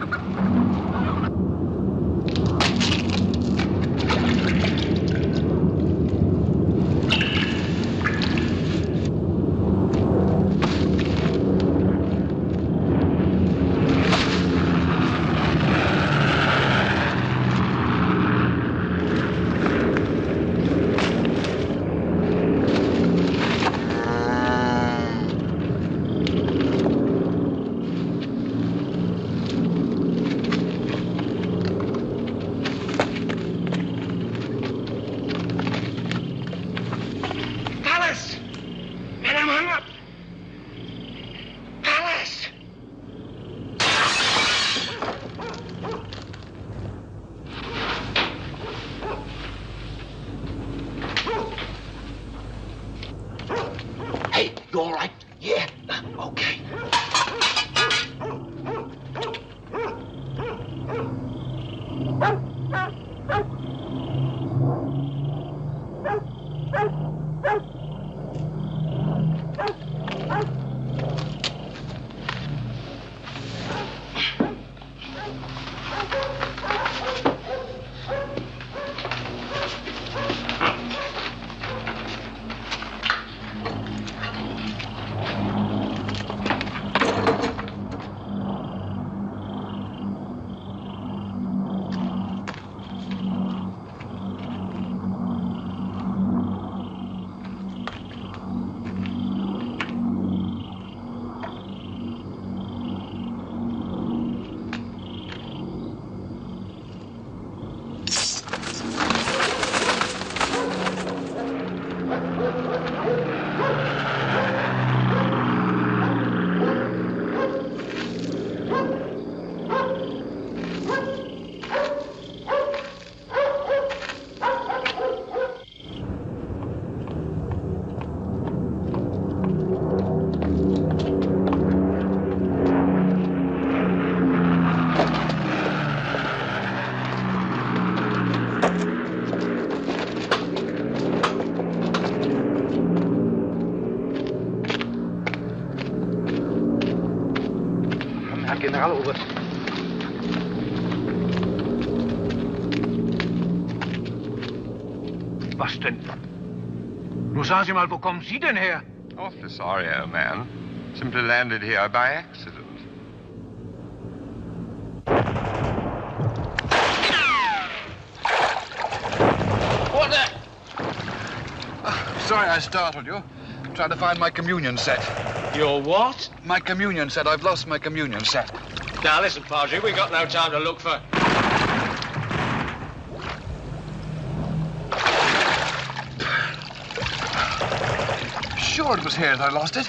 Was denn? Nur sagen Sie mal, wo kommen Sie denn her? Awfully sorry, old man. Simply landed here by accident. What the? Sorry I startled you. I'm trying to find my communion set. Your what? My communion set. I've lost my communion set. Now listen, Padre, we got no time to look for... Sure it was here that I lost it.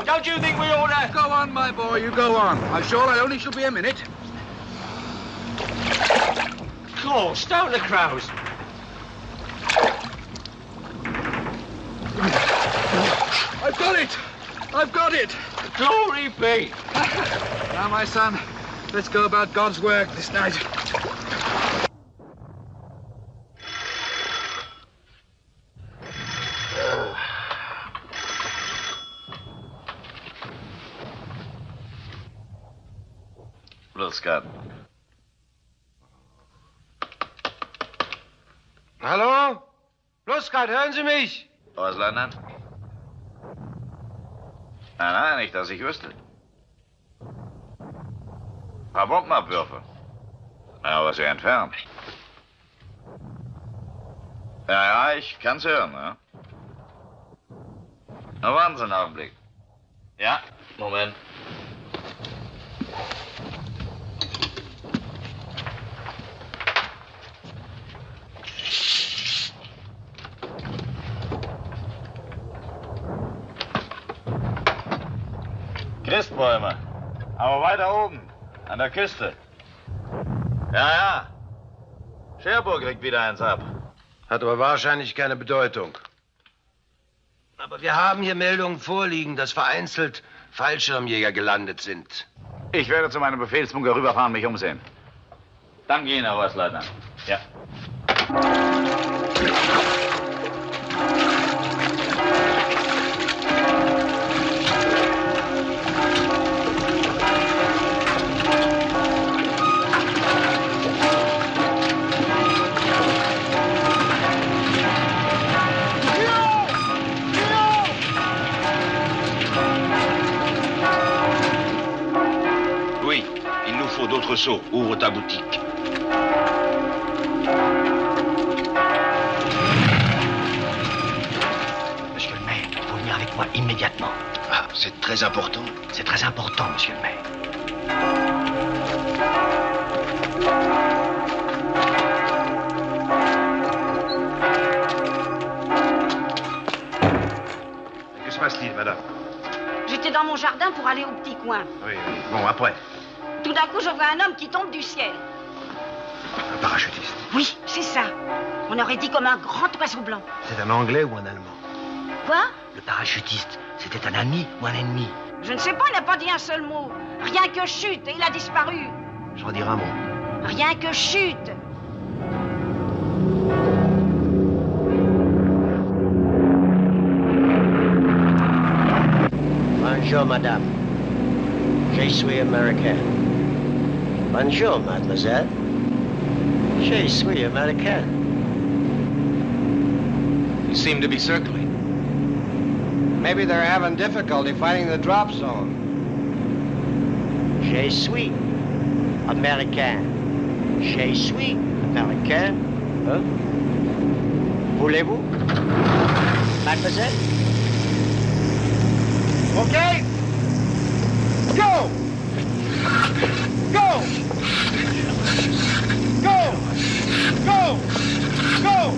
Don't you think we ought to... Go on, my boy, you go on. I'm sure I only shall be a minute. Oh, stone the crows. I've got it! I've got it! Glory be! Now, my son, let's go about God's work this night. Los, Gerd. Hallo? Los, Gerd, hören Sie mich? Was, Leutnant? Nein, nicht, dass ich wüsste. Ein paar Bombenabwürfe. Ja, aber sehr entfernt. Ja, ich kann's hören, ja. Na, warten Sie einen Augenblick. Ja, Moment. Christbäume. Aber weiter oben, an der Küste. Ja. Cherbourg kriegt wieder eins ab. Hat aber wahrscheinlich keine Bedeutung. Aber wir haben hier Meldungen vorliegen, dass vereinzelt Fallschirmjäger gelandet sind. Ich werde zu meinem Befehlsbunker rüberfahren, mich umsehen. Danke Ihnen, Herr Oberstleutnant. Ja. D'autres seaux. Ouvre ta boutique. Monsieur le maire, il faut venir avec moi immédiatement. Ah, c'est très important. C'est très important, monsieur le maire. Que se passe-t-il, madame? J'étais dans mon jardin pour aller au petit coin. Oui. Bon, après. Tout d'un coup, je vois un homme qui tombe du ciel. Un parachutiste. Oui, c'est ça. On aurait dit comme un grand oiseau blanc. C'est un Anglais ou un Allemand? Quoi? Le parachutiste, c'était un ami ou un ennemi? Je ne sais pas, il n'a pas dit un seul mot. Rien que chute, et il a disparu. Je redire un mot. Rien que chute. Bonjour, madame. Je suis américain. Bonjour, mademoiselle. Je suis américain. You seem to be circling. Maybe they're having difficulty finding the drop zone. Je suis américain. Je suis américain. Hein? Voulez-vous, mademoiselle? Okay? Go! Go! Go! Go! Go!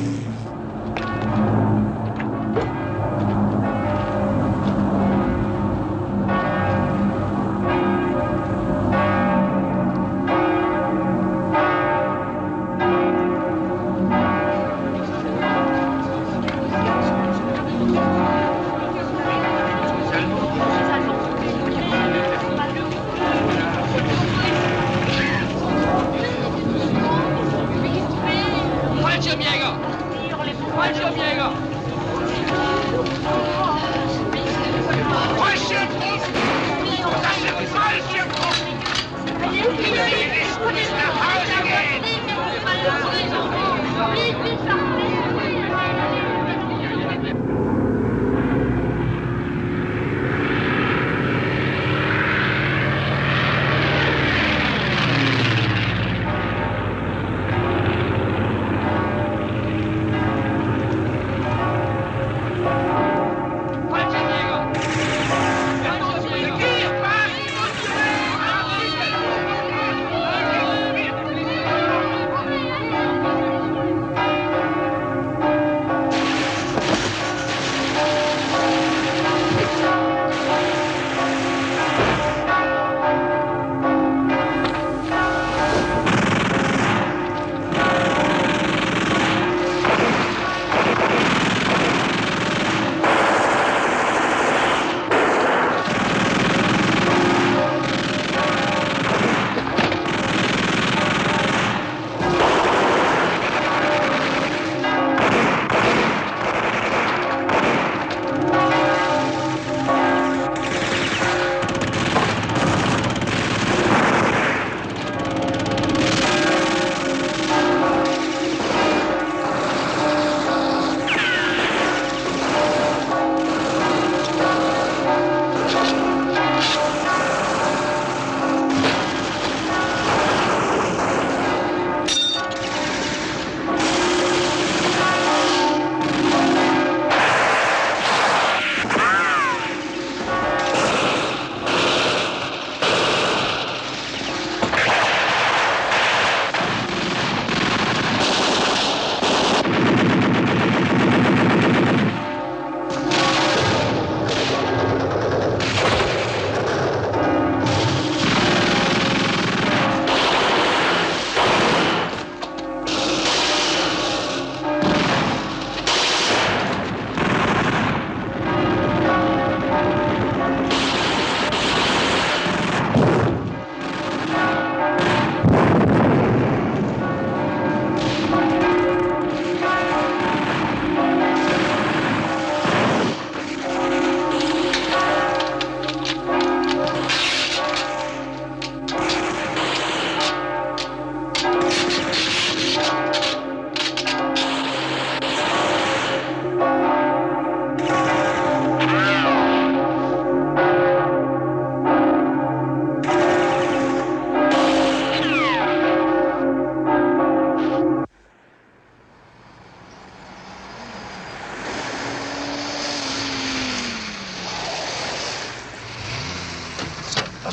Na,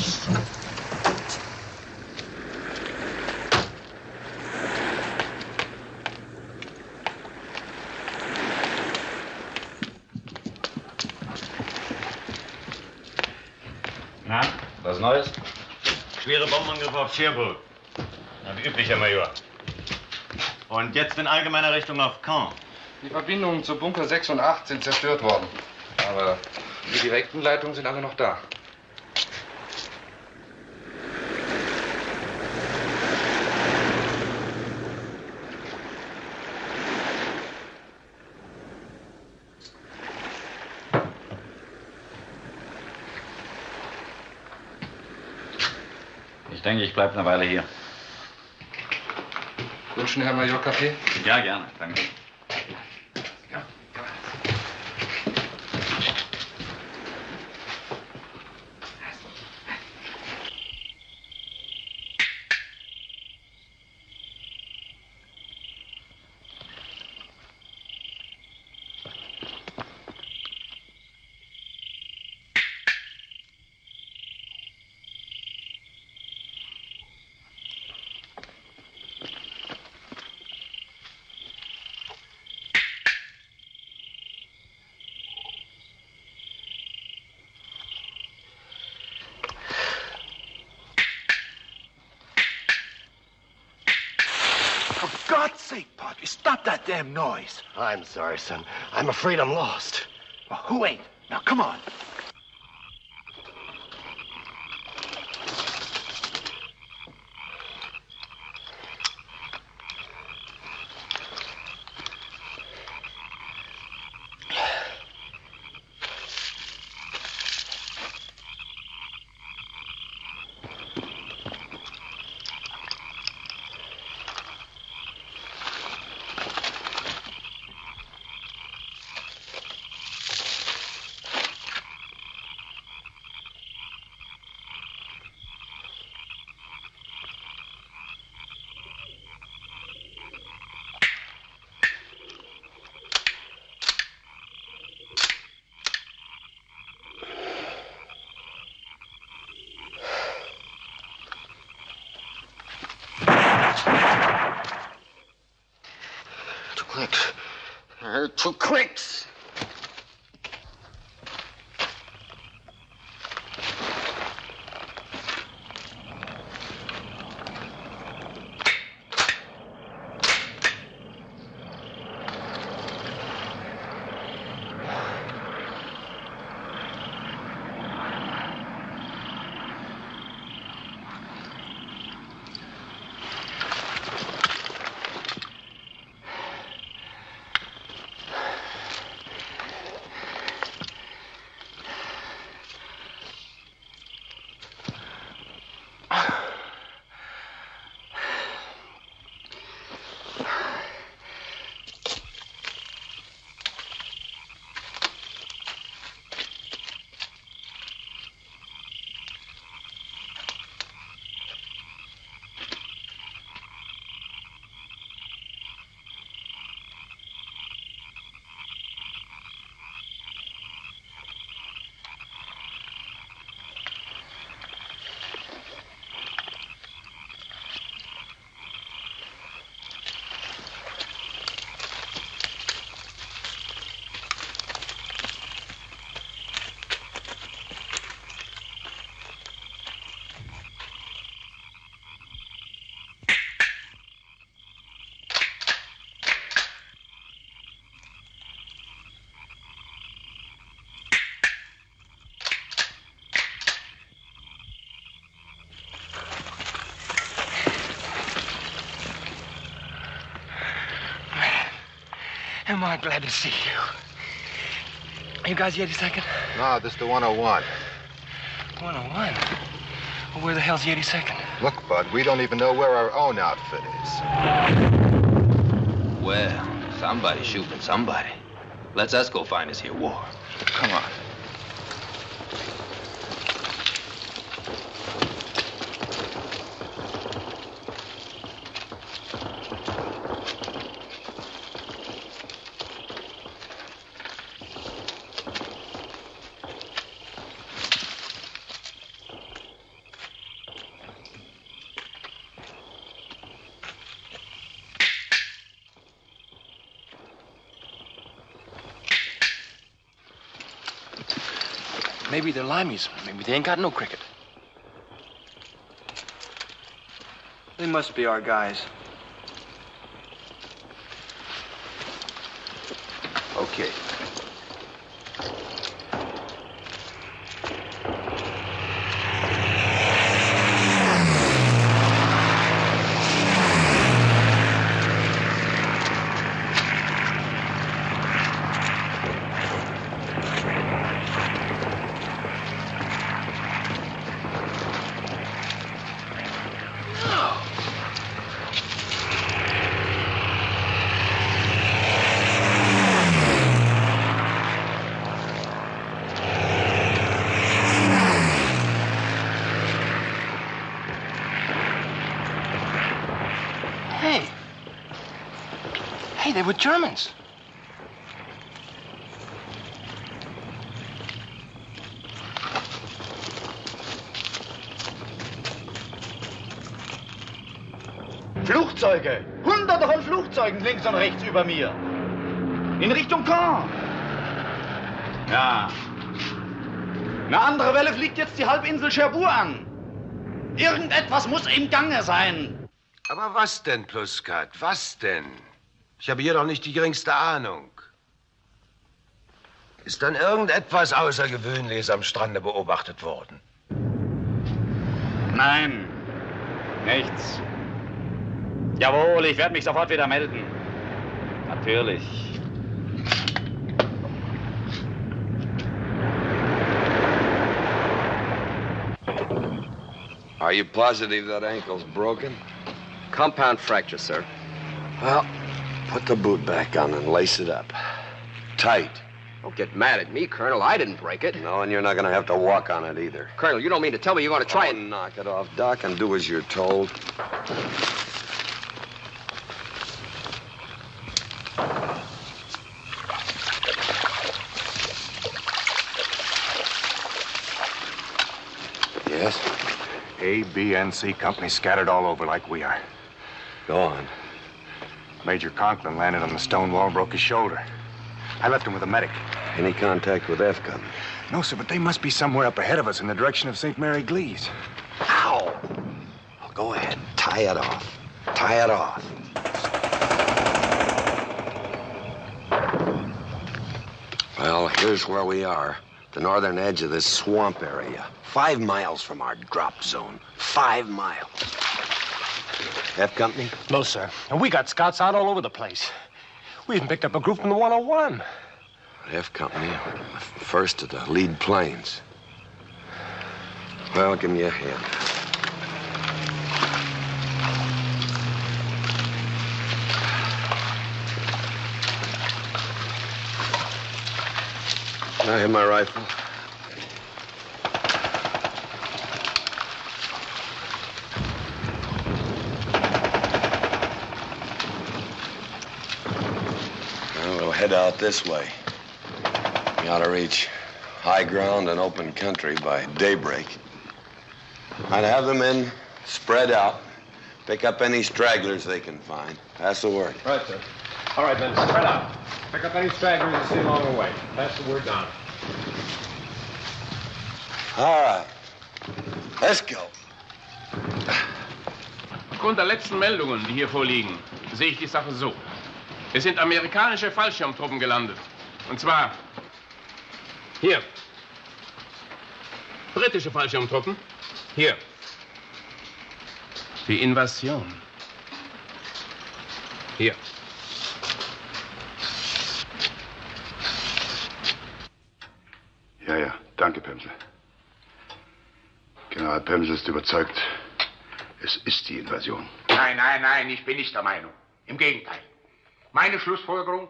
was Neues? Schwere Bombenangriffe auf Cherbourg. Na, wie üblich, Herr Major. Und jetzt in allgemeiner Richtung auf Caen. Die Verbindungen zu Bunker 6 und 8 sind zerstört worden. Aber die direkten Leitungen sind alle noch da. Ich denke, ich bleibe eine Weile hier. Wünschen Herr Major Kaffee? Ja, gerne. Danke. For God's sake, Padre, stop that damn noise. I'm sorry, son. I'm afraid I'm lost. Well, who ain't? Now, come on. Clicks. I heard 2 clicks. Am I glad to see you. You guys Yeti second? No, this is the 101. 101? Well, where the hell's Yeti second? Look, Bud, we don't even know where our own outfit is. Well, somebody's shooting somebody. Let's us go find this here war. Come on. Maybe they're limeys. Maybe they ain't got no cricket. They must be our guys. Okay. They were Germans. Flugzeuge! Hunderte von Flugzeugen links und rechts über mir. In Richtung Caen. Ja. Eine andere Welle fliegt jetzt die Halbinsel Cherbourg an. Irgendetwas muss im Gange sein. Aber was denn, Pluskat? Was denn? Ich habe hier doch nicht die geringste Ahnung. Ist dann irgendetwas Außergewöhnliches am Strande beobachtet worden? Nein, nichts. Jawohl, ich werde mich sofort wieder melden. Natürlich. Are you positive that ankle's broken? Compound fracture, sir. Well, put the boot back on and lace it up. Tight. Don't get mad at me, Colonel. I didn't break it. No, and you're not going to have to walk on it either. Colonel, you don't mean to tell me you're going to try and... Knock it off, Doc, and do as you're told. Yes? A, B, and C company scattered all over like we are. Go on. Major Conklin landed on the stone wall and broke his shoulder. I left him with a medic. Any contact with F company? No, sir, but they must be somewhere up ahead of us in the direction of St. Mary Glees. Ow! Well, go ahead. Tie it off. Tie it off. Well, here's where we are. The northern edge of this swamp area. 5 miles from our drop zone. 5 miles. F company? No, sir. And we got scouts out all over the place. We even picked up a group from the 101. F company, first to the lead planes. Well, give me a hand. Can I have my rifle? Well, we'll head out this way. We ought to reach high ground and open country by daybreak. I'd have the men spread out, pick up any stragglers they can find. Pass the word. Right, sir. All right, then, spread out. Pick up any stragglers you see along the way. Pass the word down. All right. Let's go. Aufgrund der letzten Meldungen, die hier vorliegen, sehe ich die Sache so. Es sind amerikanische Fallschirmtruppen gelandet. Und zwar hier. Britische Fallschirmtruppen. Hier. Die Invasion. Hier. Ja, ja. Danke, Pemsel. General Pemsel ist überzeugt. Es ist die Invasion. Nein, nein, nein, ich bin nicht der Meinung. Im Gegenteil. Meine Schlussfolgerung,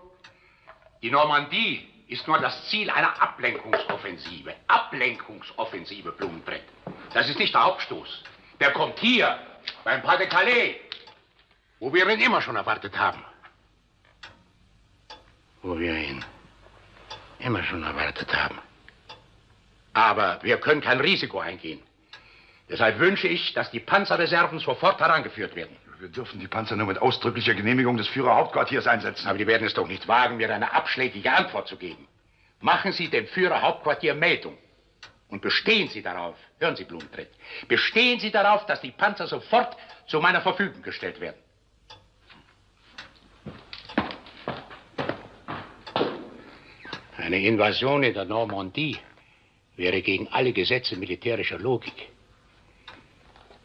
die Normandie ist nur das Ziel einer Ablenkungsoffensive. Ablenkungsoffensive, Blumenbrett. Das ist nicht der Hauptstoß. Der kommt hier, beim Pas de Calais, wo wir ihn immer schon erwartet haben. Wo wir ihn immer schon erwartet haben. Aber wir können kein Risiko eingehen. Deshalb wünsche ich, dass die Panzerreserven sofort herangeführt werden. Wir dürfen die Panzer nur mit ausdrücklicher Genehmigung des Führerhauptquartiers einsetzen. Aber die werden es doch nicht wagen, mir eine abschlägige Antwort zu geben. Machen Sie dem Führerhauptquartier Meldung. Und bestehen Sie darauf, hören Sie, Blumentritt, bestehen Sie darauf, dass die Panzer sofort zu meiner Verfügung gestellt werden. Eine Invasion in der Normandie wäre gegen alle Gesetze militärischer Logik.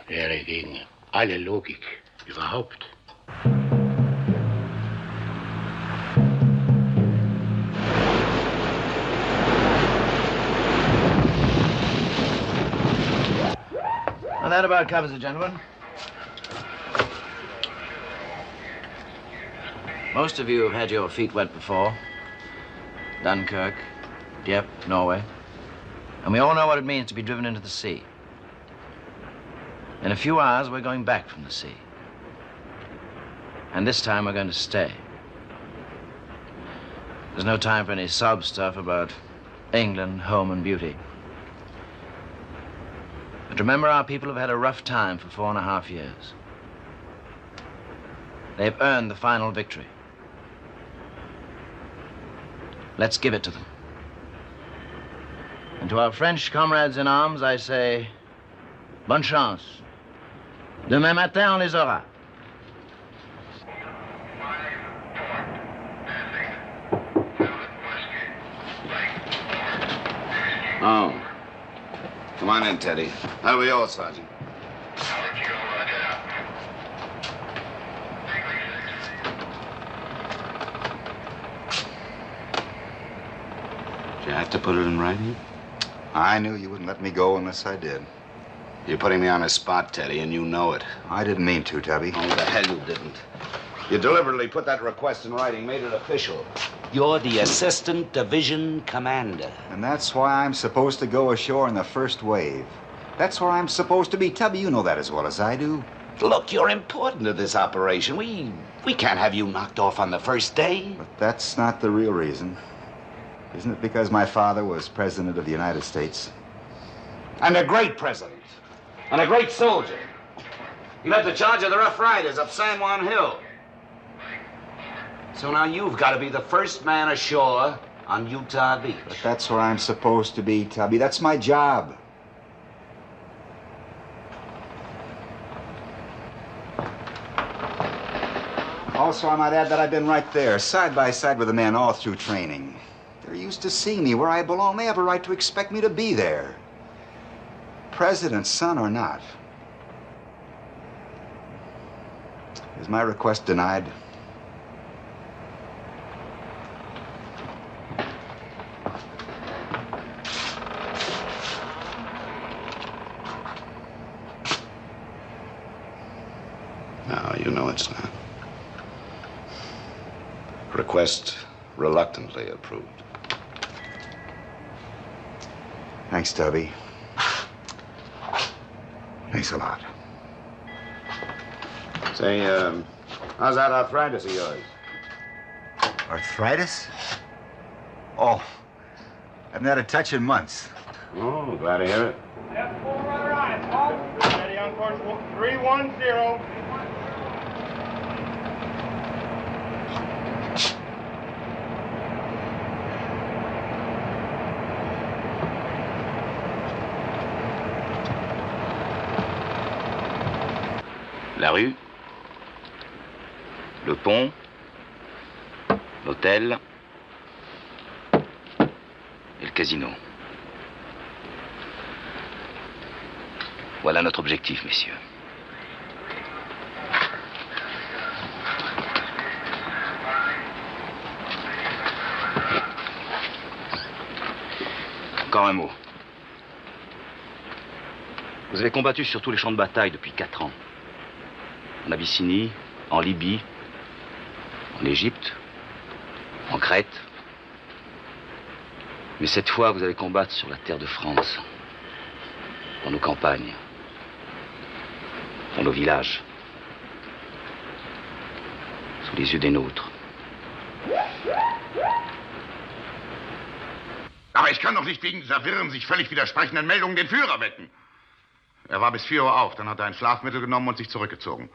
Wäre gegen alle Logik überhaupt. Well, that about covers it, gentlemen. Most of you have had your feet wet before. Dunkirk, Dieppe, Norway. And we all know what it means to be driven into the sea. In a few hours, we're going back from the sea. And this time, we're going to stay. There's no time for any sob stuff about England, home, and beauty. But remember, our people have had a rough time for 4.5 years. They've earned the final victory. Let's give it to them. And to our French comrades in arms, I say, bonne chance. Demain matin, on les aura. Oh. Come on in, Teddy. That'll be yours, Sergeant. Did you have to put it in writing? I knew you wouldn't let me go unless I did. You're putting me on the spot, Teddy, and you know it. I didn't mean to, Tubby. Oh, the hell you didn't. You deliberately put that request in writing, made it official. You're the Assistant Division Commander. And that's why I'm supposed to go ashore in the first wave. That's where I'm supposed to be. Tubby, you know that as well as I do. Look, you're important to this operation. We can't have you knocked off on the first day. But that's not the real reason. Isn't it because my father was President of the United States? And a great president. And a great soldier. He led the charge of the Rough Riders up San Juan Hill. So now you've got to be the first man ashore on Utah Beach. But that's where I'm supposed to be, Tubby. That's my job. Also, I might add that I've been right there, side by side with the men all through training. They're used to seeing me where I belong. They have a right to expect me to be there. President's son or not. Is my request denied? No, you know it's not. Request reluctantly approved. Thanks, Tubby. Thanks a lot. Say, how's that arthritis of yours? Arthritis? Oh, I haven't had a touch in months. Oh, glad to hear it. F4 right eye, steady on course 310. La rue, le pont, l'hôtel et le casino. Voilà notre objectif, messieurs. Encore un mot. Vous avez combattu sur tous les champs de bataille depuis 4 ans. En Abyssinie, en Libye, en Égypte, en Crète. Mais cette fois, vous allez combattre sur la terre de France, dans nos campagnes, dans nos villages, sous les yeux des nôtres. Aber ich kann doch nicht wegen dieser wirren, sich völlig widersprechenden Meldungen den Führer wecken. Er war bis 4 Uhr auf, dann hat er ein Schlafmittel genommen und sich zurückgezogen.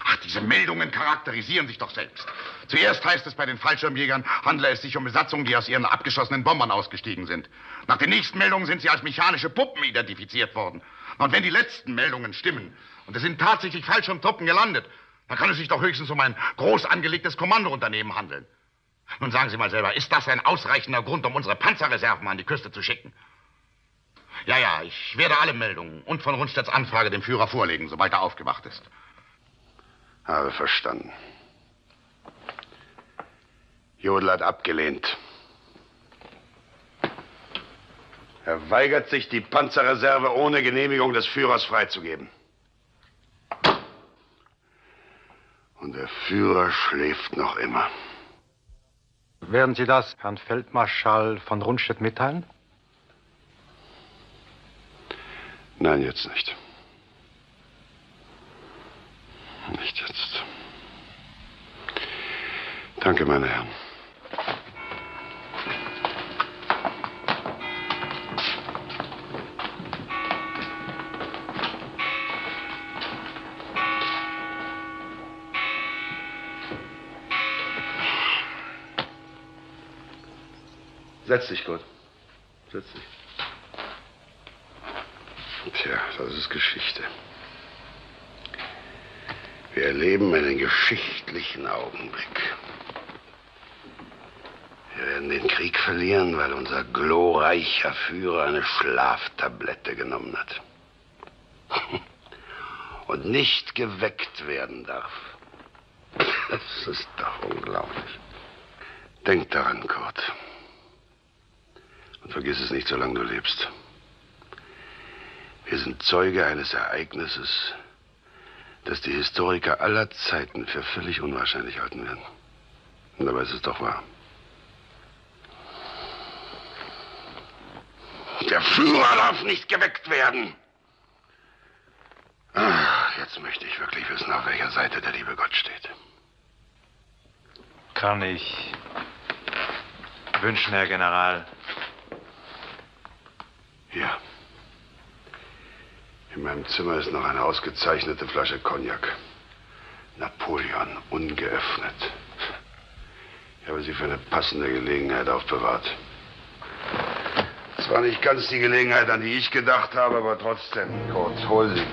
Ach, diese Meldungen charakterisieren sich doch selbst. Zuerst heißt es, bei den Fallschirmjägern handle es sich um Besatzungen, die aus ihren abgeschossenen Bombern ausgestiegen sind. Nach den nächsten Meldungen sind sie als mechanische Puppen identifiziert worden. Und wenn die letzten Meldungen stimmen und es sind tatsächlich Fallschirmtruppen gelandet, dann kann es sich doch höchstens um ein groß angelegtes Kommandounternehmen handeln. Nun sagen Sie mal selber, ist das ein ausreichender Grund, um unsere Panzerreserven an die Küste zu schicken? Ja, ich werde alle Meldungen und von Rundstedts Anfrage dem Führer vorlegen, sobald er aufgewacht ist. Habe verstanden. Jodl hat abgelehnt. Er weigert sich, die Panzerreserve ohne Genehmigung des Führers freizugeben. Und der Führer schläft noch immer. Werden Sie das Herrn Feldmarschall von Rundstedt mitteilen? Nein, jetzt nicht. Nicht jetzt. Danke, meine Herren. Setz dich, Gott. Setz dich. Tja, das ist Geschichte. Wir erleben einen geschichtlichen Augenblick. Wir werden den Krieg verlieren, weil unser glorreicher Führer eine Schlaftablette genommen hat. Und nicht geweckt werden darf. Das ist doch unglaublich. Denk daran, Kurt. Und vergiss es nicht, solange du lebst. Wir sind Zeuge eines Ereignisses, das die Historiker aller Zeiten für völlig unwahrscheinlich halten werden. Und dabei ist es doch wahr. Der Führer darf nicht geweckt werden. Ach, jetzt möchte ich wirklich wissen, auf welcher Seite der liebe Gott steht. Kann ich wünschen, Herr General? Ja. In meinem Zimmer ist noch eine ausgezeichnete Flasche Cognac. Napoleon, ungeöffnet. Ich habe sie für eine passende Gelegenheit aufbewahrt. Zwar nicht ganz die Gelegenheit, an die ich gedacht habe, aber trotzdem. Kurt, hol sie.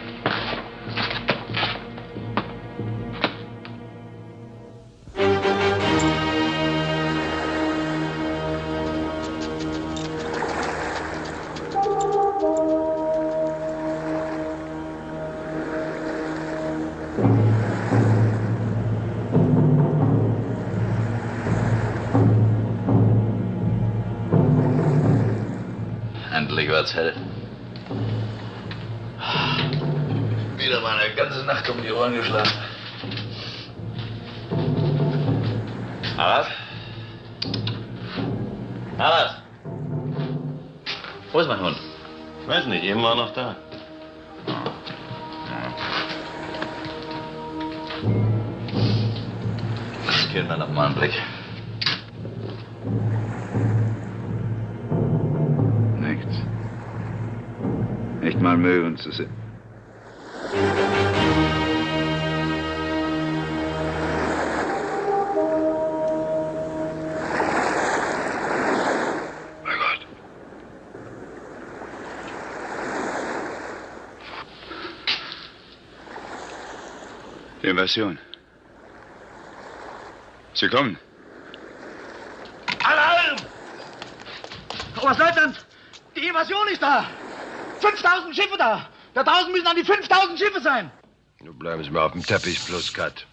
Wird's hell. Wieder mal eine ganze Nacht um die Ohren geschlafen. Harald? Harald? Wo ist mein Hund? Weiß nicht, eben war noch da. Riskieren wir noch mal einen Blick. Nicht mal Möwen zu sehen. Mein Gott. Die Invasion. Sie kommen. Alarm! Oberstleutnant, die Invasion ist da! 5000 Schiffe da! Da draußen müssen an die 5000 Schiffe sein! Du bleibst mal auf dem Teppich, Pluskat.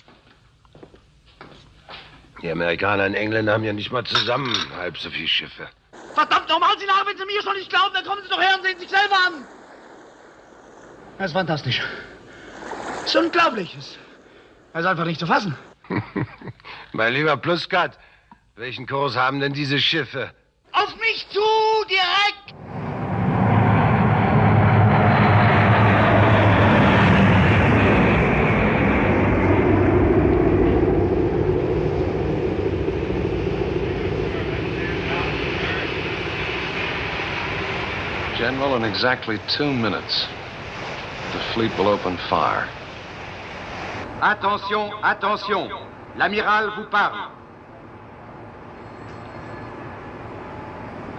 Die Amerikaner und Engländer haben ja nicht mal zusammen halb so viele Schiffe. Verdammt nochmal, Sie nach, wenn Sie mir schon nicht glauben, dann kommen Sie doch her und sehen sich selber an! Das ist fantastisch. Das ist unglaublich. Das ist einfach nicht zu fassen. Mein lieber Pluskat, welchen Kurs haben denn diese Schiffe? Auf mich zu, direkt! General, in exactly 2 minutes, the fleet will open fire. Attention, attention. L'amiral vous parle.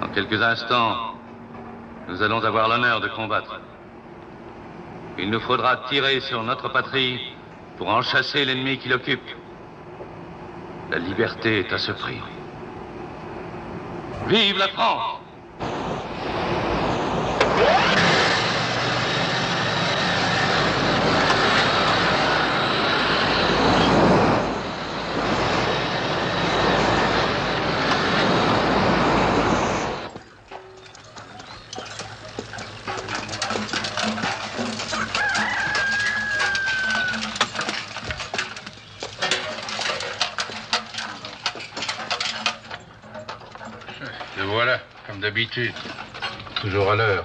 En quelques instants, nous allons avoir l'honneur de combattre. Il nous faudra tirer sur notre patrie pour en chasser l'ennemi qui l'occupe. La liberté est à ce prix. Vive la France! Le voilà, comme d'habitude. Toujours à l'heure.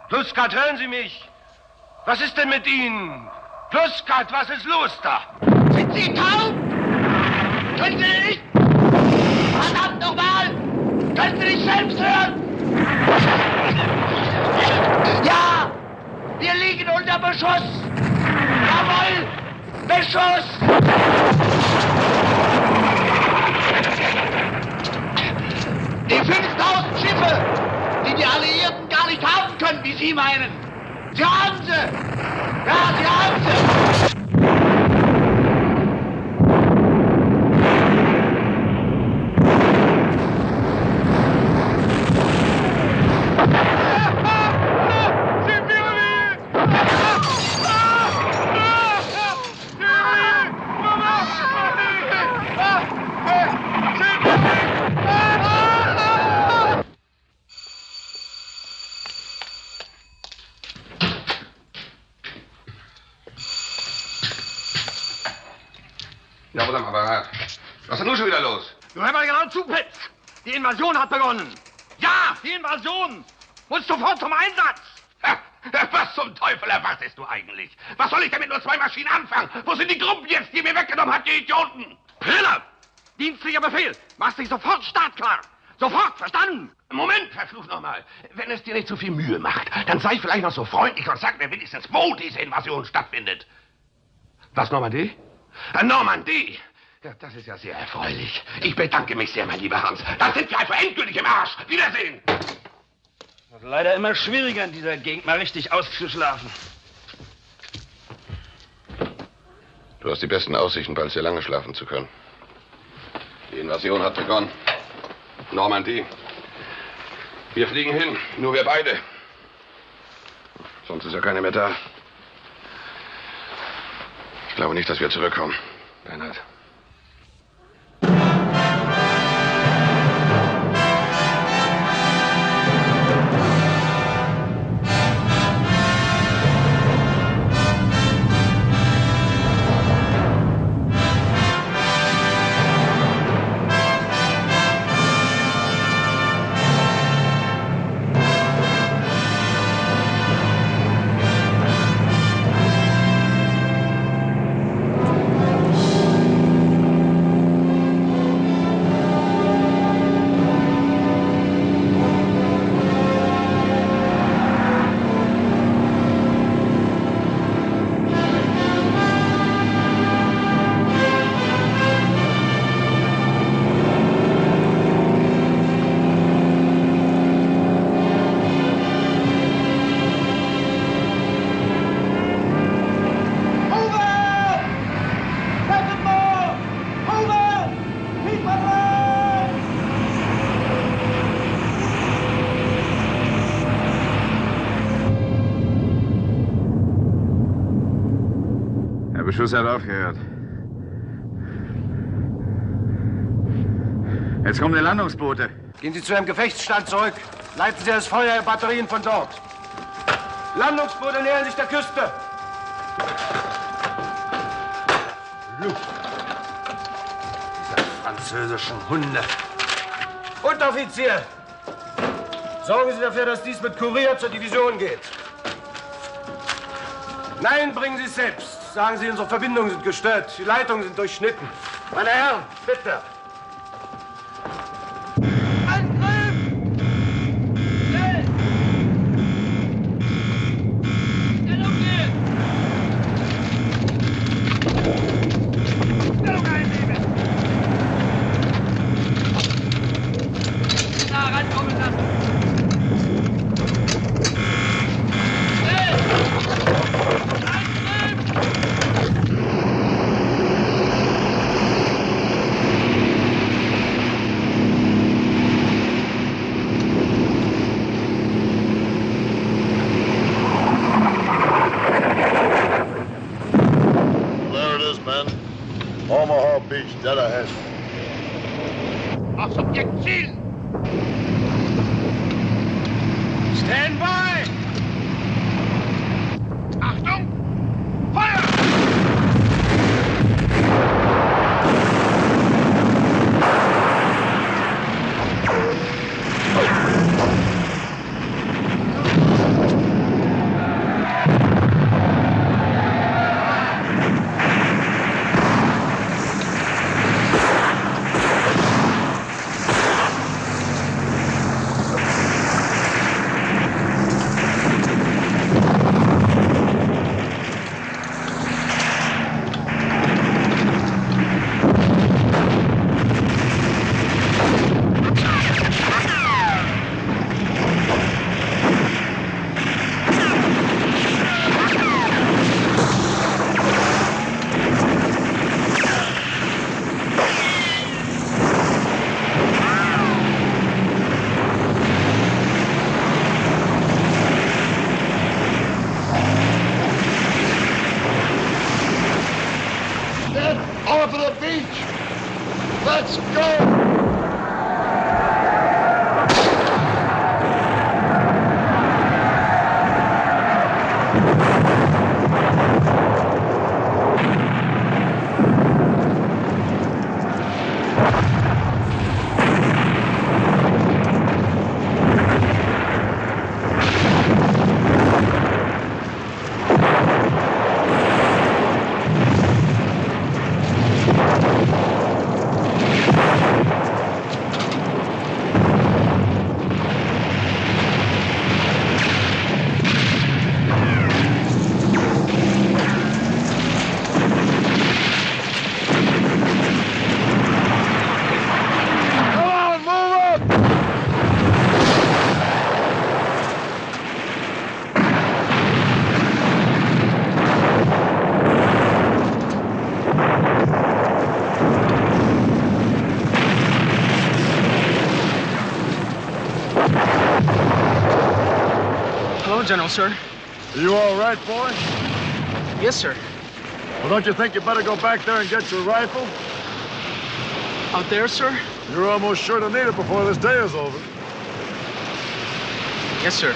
Pluskat, hören Sie mich? Was ist denn mit Ihnen? Pluskat, was ist los da? Sind Sie taub? Können Sie nicht? Verdammt nochmal! Können Sie nicht selbst hören? Ja! Wir liegen unter Beschuss! Jawohl! Beschuss! Die 5000 Schiffe, die die Alliierten gar nicht haben können, wie Sie meinen. Sie haben sie! Ja, Sie haben sie! Ja, wohl am Apparat. Was ist denn nun schon wieder los? Du hör mal genau zu, Pitz. Die Invasion hat begonnen. Ja, die Invasion. Muss sofort zum Einsatz. Was zum Teufel erwartest du eigentlich? Was soll ich denn mit nur 2 Maschinen anfangen? Wo sind die Gruppen jetzt, die ihr mir weggenommen habt, ihr Idioten? Brille! Dienstlicher Befehl. Machst dich sofort startklar. Sofort, verstanden? Moment, verflucht nochmal. Wenn es dir nicht zu viel Mühe macht, dann sei vielleicht noch so freundlich und sag mir wenigstens, wo diese Invasion stattfindet. Was, Normandie? Normandie? Ja, das ist ja sehr erfreulich. Ich bedanke mich sehr, mein lieber Hans. Dann sind wir also endgültig im Arsch. Wiedersehen. Das ist leider immer schwieriger, in dieser Gegend mal richtig auszuschlafen. Du hast die besten Aussichten, bald sehr lange schlafen zu können. Die Invasion hat begonnen. Normandie. Wir fliegen hin, nur wir beide. Sonst ist ja keiner mehr da. Ich glaube nicht, dass wir zurückkommen, Bernhard. Beschuss hat aufgehört. Jetzt kommen die Landungsboote. Gehen Sie zu Ihrem Gefechtsstand zurück. Leiten Sie das Feuer in Batterien von dort. Landungsboote nähern sich der Küste. Diese französischen Hunde. Unteroffizier! Sorgen Sie dafür, dass dies mit Kurier zur Division geht. Nein, bringen Sie es selbst. Sagen Sie, unsere Verbindungen sind gestört. Die Leitungen sind durchschnitten. Meine Herren, bitte. Dead ahead. Auf Subjekt Ziel! Stand by! Achtung! Feuer! General, sir. Are you all right, boy? Yes, sir. Well, don't you think you better go back there and get your rifle? Out there, sir? You're almost sure to need it before this day is over. Yes, sir.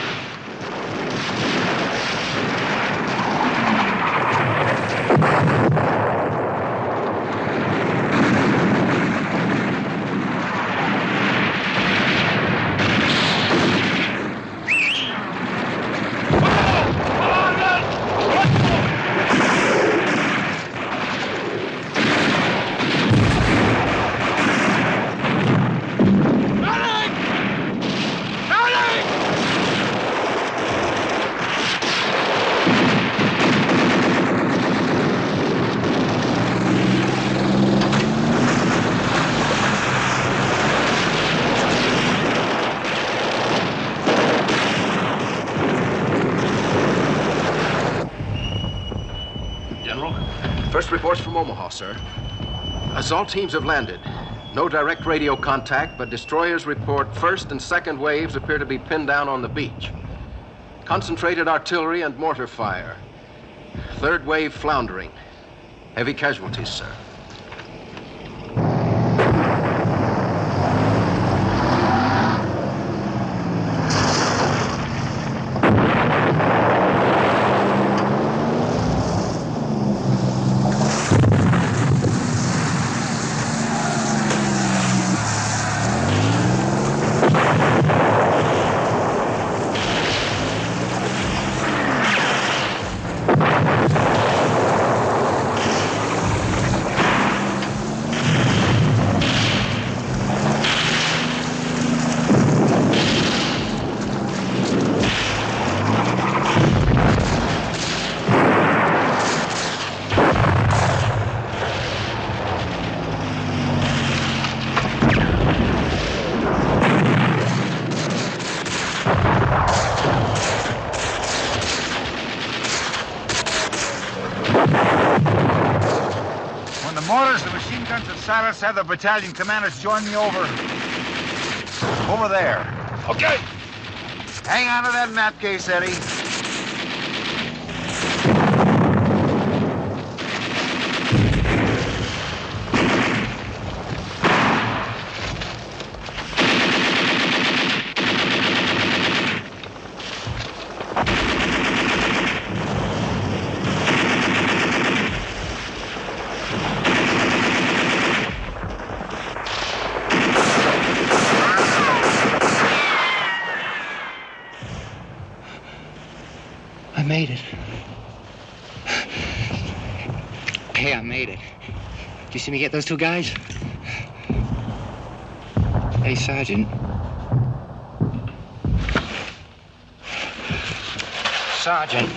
First reports from Omaha, sir. Assault teams have landed. No direct radio contact, but destroyers report first and second waves appear to be pinned down on the beach. Concentrated artillery and mortar fire. Third wave floundering. Heavy casualties, sir. Silas, have the battalion commanders join me over there. Okay. Hang on to that map case, Eddie. I made it. Hey, I made it. Did you see me get those two guys? Hey, Sergeant. Sergeant.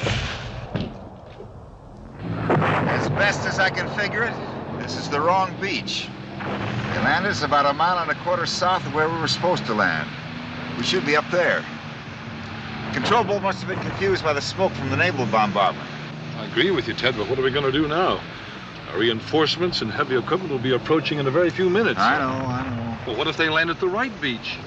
As best as I can figure it, this is the wrong beach. We landed us about 1.25 miles south of where we were supposed to land. We should be up there. Control boat must have been confused by the smoke from the naval bombardment. I agree with you, Ted, but what are we going to do now? Our reinforcements and heavy equipment will be approaching in a very few minutes. I know. Well, what if they land at the right beach?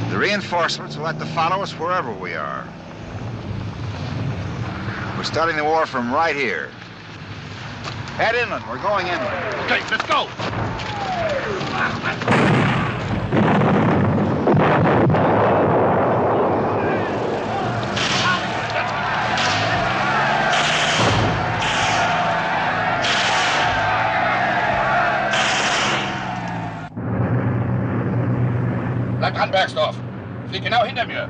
The reinforcements will have to follow us wherever we are. We're starting the war from right here. Head inland. We're going inland. Okay, let's go. Bleib dran, Bergsdorf. Flieg genau hinter mir.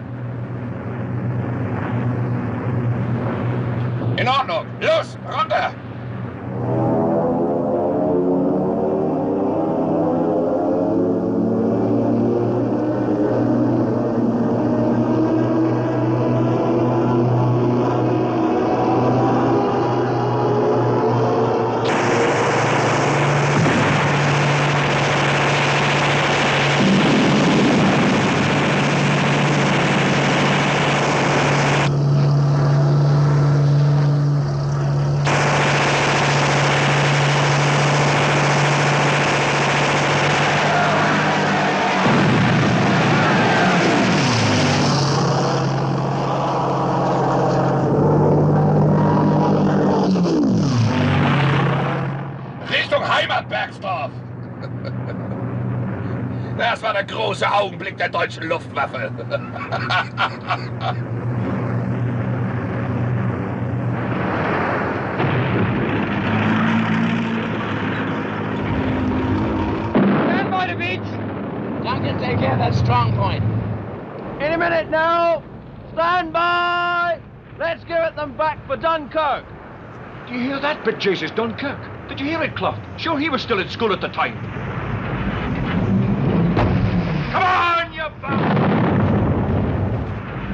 In Ordnung. Los, runter. Das war der große Augenblick der deutschen Luftwaffe. Stand by the beach. Duncan, take care of that strong point. In a minute now. Stand by. Let's get them back for Dunkirk. Do you hear that, bit Jesus? Dunkirk. Did you hear it, Clough? Sure, he was still at school at the time. Come on, you bastard!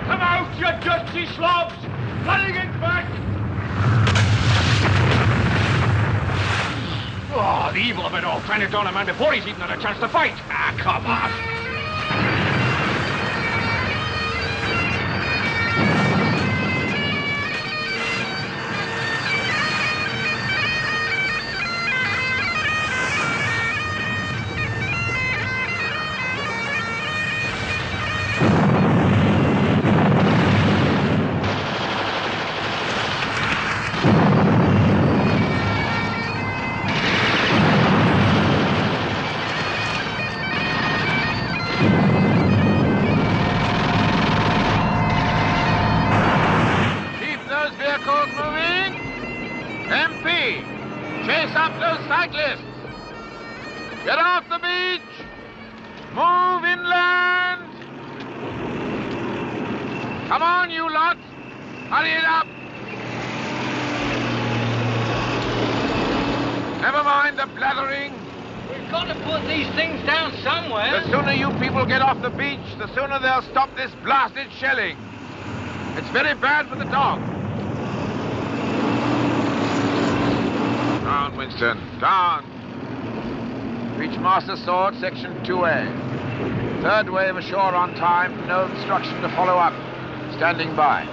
Come out, you dirty slobs! Letting it back! Oh, the evil of it all, trying to down a man before he's even had a chance to fight. Ah, come on! Get off the beach! Move inland! Come on, you lot! Hurry it up! Never mind the blathering. We've got to put these things down somewhere. The sooner you people get off the beach, the sooner they'll stop this blasted shelling. It's very bad for the dog. Down, Winston, down. Beachmaster Sword, Section 2A. Third wave ashore on time, no instruction to follow up. Standing by.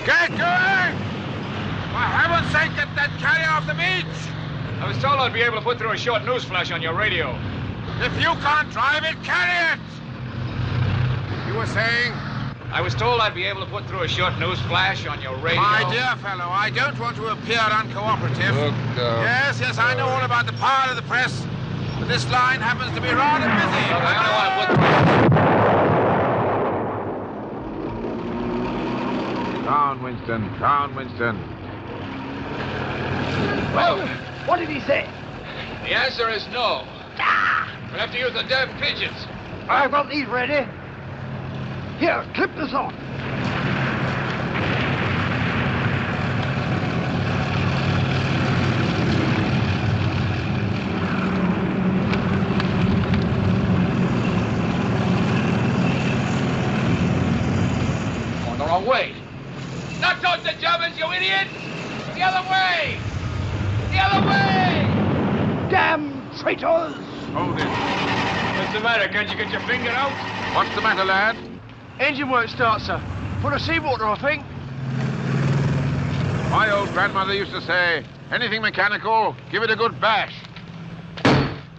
Get going! For heaven's sake, get that carrier off the beach! I was told I'd be able to put through a short news flash on your radio. If you can't drive it, carry it! You were saying? I was told I'd be able to put through a short news flash on your radio. My dear fellow, I don't want to appear uncooperative. Look, Yes, I know all about the power of the press, but this line happens to be rather busy. Look, I only want to put through... Down, Winston. Down, Winston. Well, what did he say? The answer is no. We'll have to use the damn pigeons. I've got these ready. Here, clip this on. Going the wrong way. Not towards the Germans, you idiots! The other way! The other way! Damn traitors! Hold it. What's the matter? Can't you get your finger out? What's the matter, lad? Engine won't start, sir. Full of seawater, I think. My old grandmother used to say, anything mechanical, give it a good bash.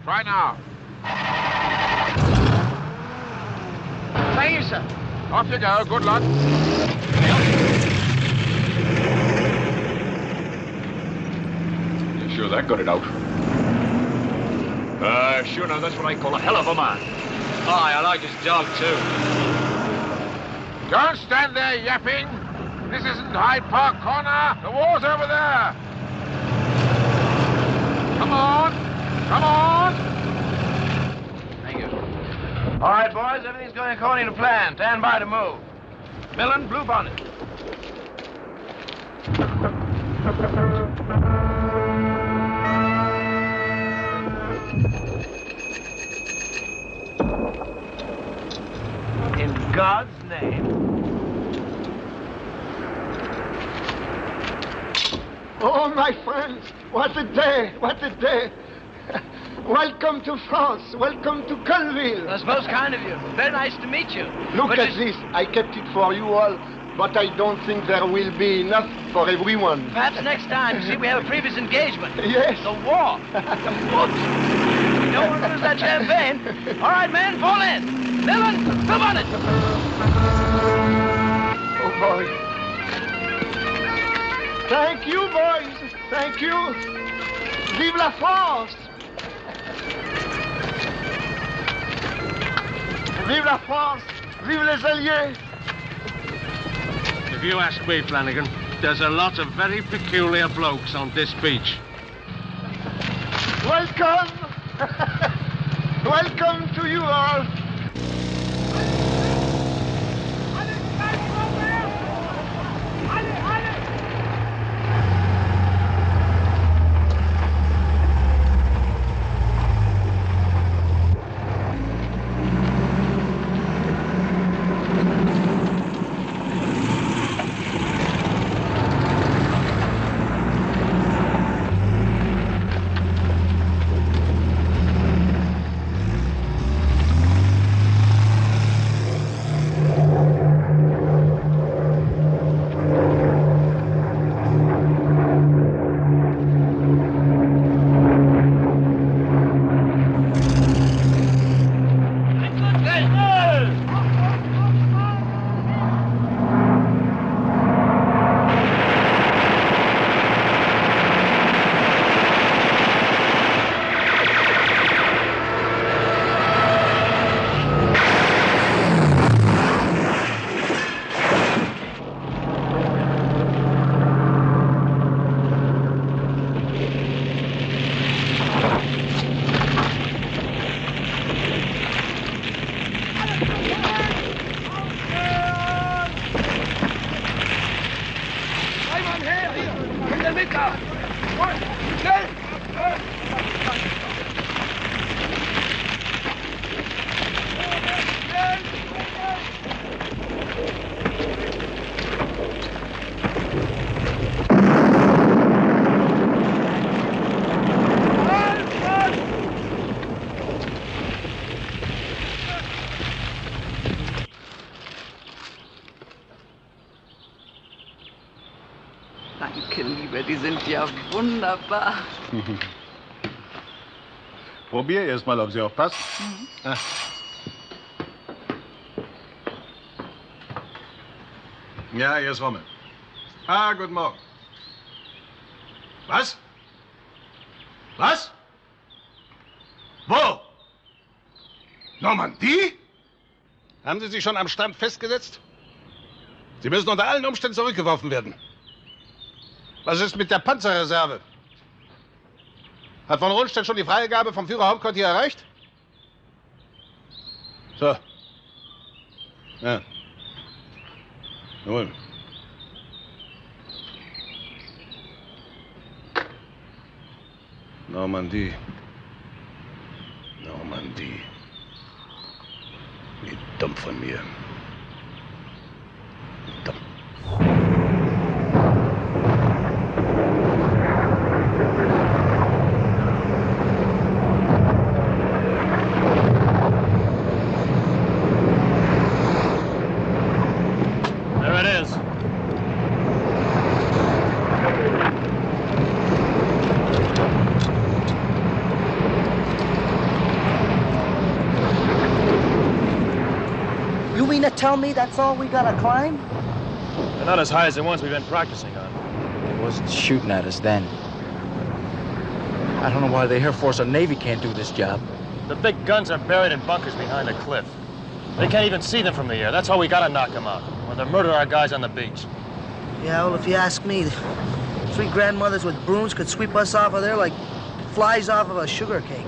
Try now. Thank you, sir. Off you go. Good luck. You sure that got it out? Sure now, that's what I call a hell of a man. Aye, I like his dog, too. Don't stand there yapping. This isn't Hyde Park Corner. The war's over there. Come on. Come on. Thank you. All right, boys, everything's going according to plan. Stand by to move. Millen, blue bonnet. In God's name. Oh, my friends, what a day, what a day. Welcome to France, welcome to Colville. That's most kind of you. Very nice to meet you. Look at this, I kept it for you all, but I don't think there will be enough for everyone. Perhaps next time. See, we have a previous engagement. Yes. The war. Whoops. We don't want to lose that champagne. All right, men, fall in. Millen, come on it. Oh, boy. Thank you, boys. Thank you. Vive la France. Vive la France. Vive les Alliés. If you ask me, Flanagan, there's a lot of very peculiar blokes on this beach. Welcome. Welcome to you all. die sind ja wunderbar. Probier erst mal, ob sie auch passt. Ah. Ja, hier ist Romain. Ah, guten Morgen. Was? Was? Wo? Normandie? Haben Sie sich schon am Strand festgesetzt? Sie müssen unter allen Umständen zurückgeworfen werden. Was ist mit der Panzerreserve? Hat von Rundstedt schon die Freigabe vom Führerhauptquartier erreicht? So. Ja. Jawohl. Normandie. Normandie. Wie dumm von mir. Dumm. There it is. You mean to tell me that's all we gotta climb? They're not as high as the ones we've been practicing on. It wasn't shooting at us then. I don't know why the Air Force or Navy can't do this job. The big guns are buried in bunkers behind the cliff. They can't even see them from the air. That's why we gotta knock them out, or they'll murder our guys on the beach. Yeah, well, if you ask me, 3 grandmothers with brooms could sweep us off of there like flies off of a sugar cake.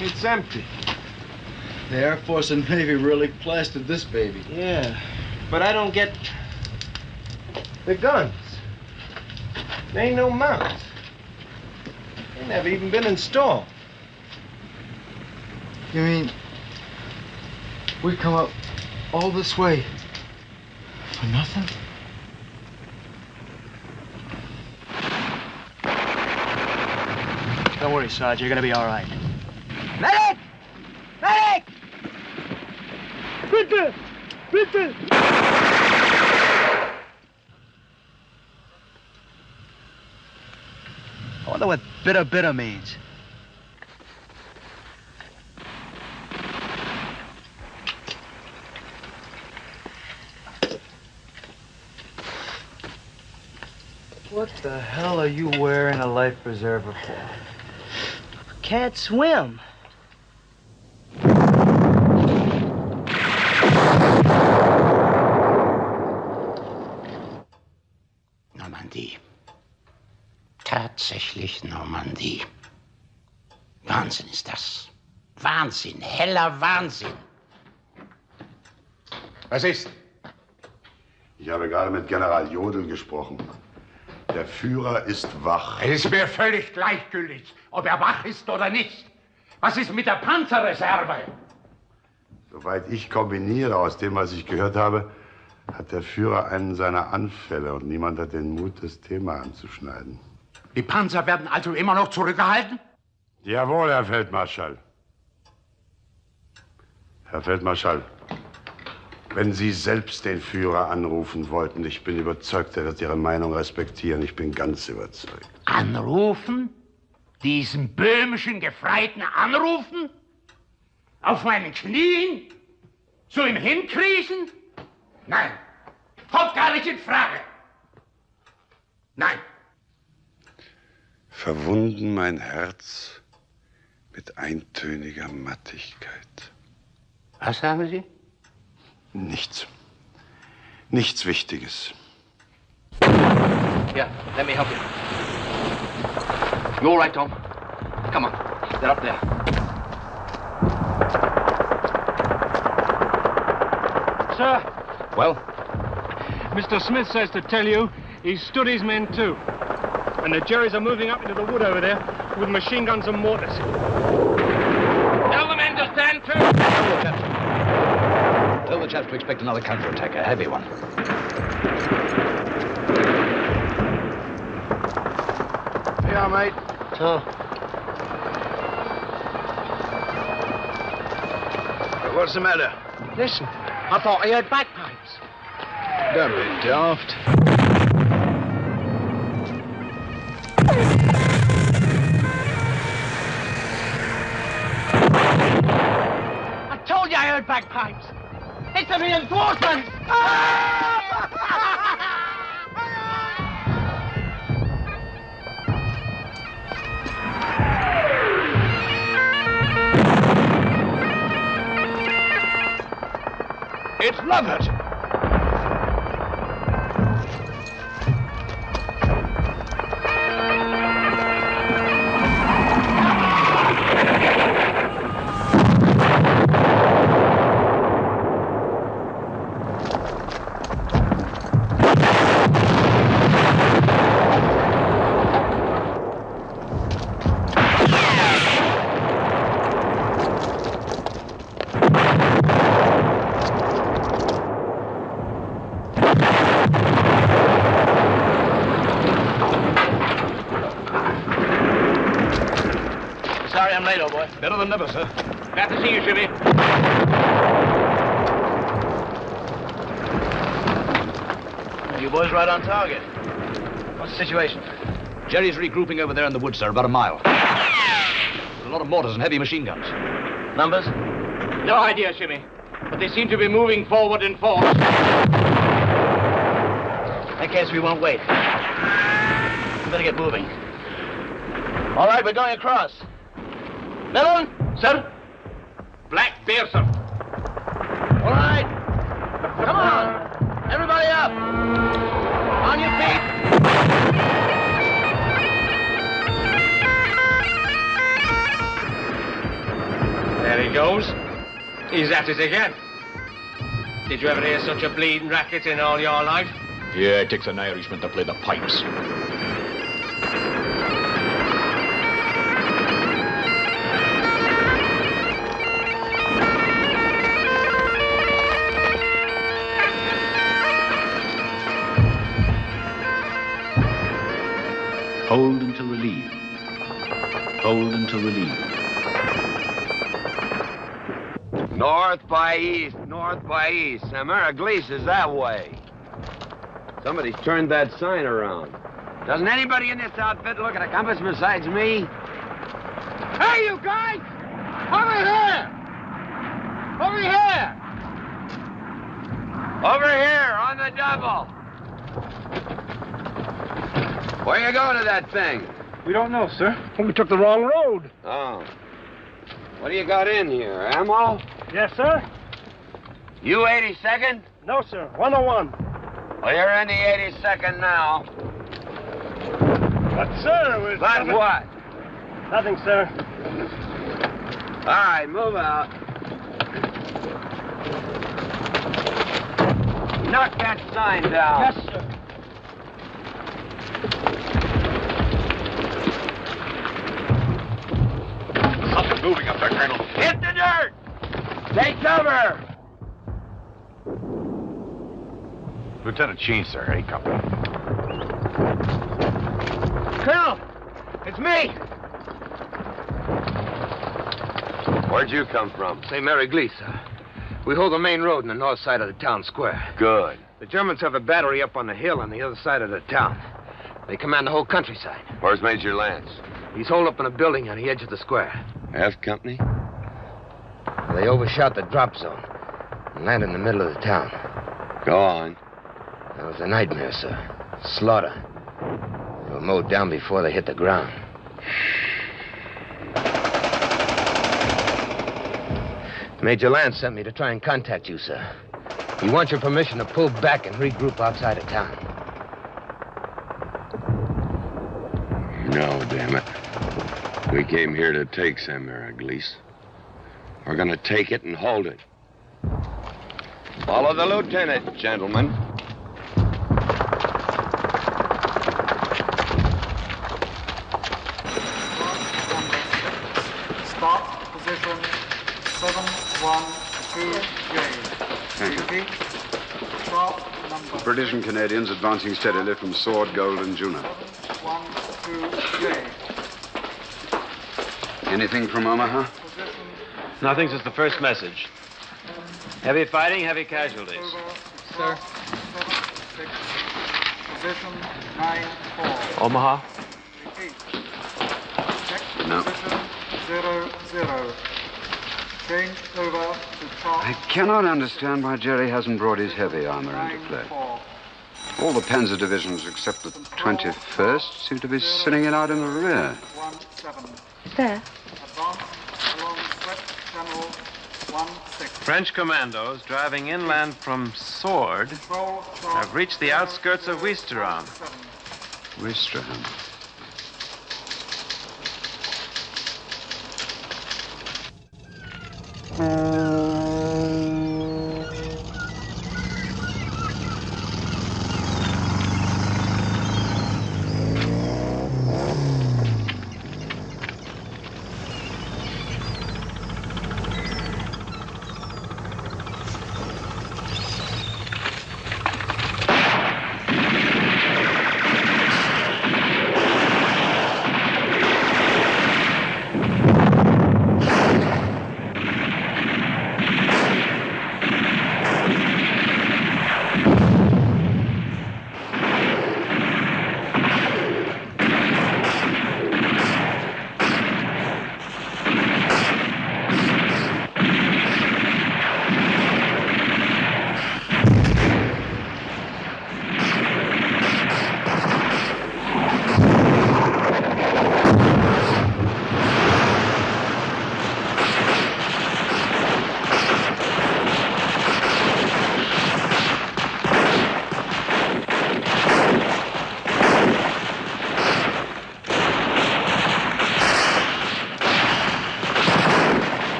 It's empty. The Air Force and Navy really plastered this baby. Yeah, but I don't get the guns. There ain't no mounts. They never even been installed. You mean we come up all this way for nothing? Don't worry, Sarge. You're gonna be all right. Medic! Medic! Bitte! Bitte! I wonder what bitter means. What the hell are you wearing a life preserver for? Can't swim. Normandie. Tatsächlich Normandie. Wahnsinn ist das. Wahnsinn, heller Wahnsinn. Was ist? Ich habe gerade mit General Jodl gesprochen. Der Führer ist wach. Es ist mir völlig gleichgültig, ob er wach ist oder nicht. Was ist mit der Panzerreserve? Soweit ich kombiniere aus dem, was ich gehört habe, hat der Führer einen seiner Anfälle und niemand hat den Mut, das Thema anzuschneiden. Die Panzer werden also immer noch zurückgehalten? Jawohl, Herr Feldmarschall. Herr Feldmarschall, wenn Sie selbst den Führer anrufen wollten, ich bin überzeugt, er wird Ihre Meinung respektieren. Ich bin ganz überzeugt. Anrufen? Diesen böhmischen Gefreiten anrufen? Auf meinen Knien? Zu ihm hinkriechen? Nein, kommt gar nicht in Frage. Nein. Verwunden mein Herz mit eintöniger Mattigkeit. Was sagen Sie? Nichts. Nichts Wichtiges. Here, let me help you. You all right, Tom? Come on, they're up there. Sir, Well? Mr. Smith says to tell you he's stood his men too. And the Jerrys are moving up into the wood over there with machine guns and mortars. Tell the men to stand to. Tell the chaps to expect another counterattack, a heavy one. Yeah, mate. So, What's the matter? Listen, I thought I heard bagpipes. don't be daft. I told you I heard bagpipes. It's the reinforcements. It's Lovett. Sorry I'm late, old boy. Better than never, sir. Glad to see you, Jimmy. You boys right on target. What's the situation? Jerry's regrouping over there in the woods, sir, about a mile. There's a lot of mortars and heavy machine guns. Numbers? No idea, Jimmy. But they seem to be moving forward in force. In that case, we won't wait. We better get moving. All right, we're going across. Millen? Sir? Black bear, sir. All right. Come on. Everybody up. On your feet. He's at it again. Did you ever hear such a bleeding racket in all your life? Yeah, it takes an Irishman to play the pipes. Hold until relieved. Hold until relieved. North by east, north by east. Amerigleese is that way. Somebody's turned that sign around. Doesn't anybody in this outfit look at a compass besides me? Hey, you guys! Over here! Over here! Over here, on the double. Where you going to that thing? We don't know, sir. We took the wrong road. Oh. What do you got in here, ammo? Yes, sir. You 82nd? No, sir. 101. Well, you're in the 82nd now. But, sir, But what? Nothing, sir. All right, move out. Knock that sign down. Yes, sir. Something moving up there, Colonel. Hit the dirt! Take cover! Lieutenant Sheen, sir. Hey, company. Colonel! It's me! Where'd you come from? St. Mary Gleese, sir. We hold the main road on the north side of the town square. Good. The Germans have a battery up on the hill on the other side of the town. They command the whole countryside. Where's Major Lance? He's holed up in a building on the edge of the square. F Company? They overshot the drop zone and landed in the middle of the town. Go on. That was a nightmare, sir. Slaughter. They were mowed down before they hit the ground. Major Lance sent me to try and contact you, sir. He wants your permission to pull back and regroup outside of town. No, damn it. We came here to take St. Mary Gleese. We're gonna take it and hold it. Follow the lieutenant, gentlemen. Start position 712 Thank you. Start number British and Canadians advancing steadily from Sword, Gold, and Juno. 712 Anything from Omaha? Nothing since the first message. Heavy fighting, heavy casualties. Sir. 7-6. Position 9-4. Omaha? Repeat. Check No. position 0-0. Change over to top. I cannot understand why Jerry hasn't brought his heavy armor into play. All the Panzer divisions except the 21st seem to be sitting it out in the rear. 1-7. Sir. Advance along Sweat Channel 1-6. French commandos driving inland from Sword have reached the outskirts of Ouistreham. Ouistreham.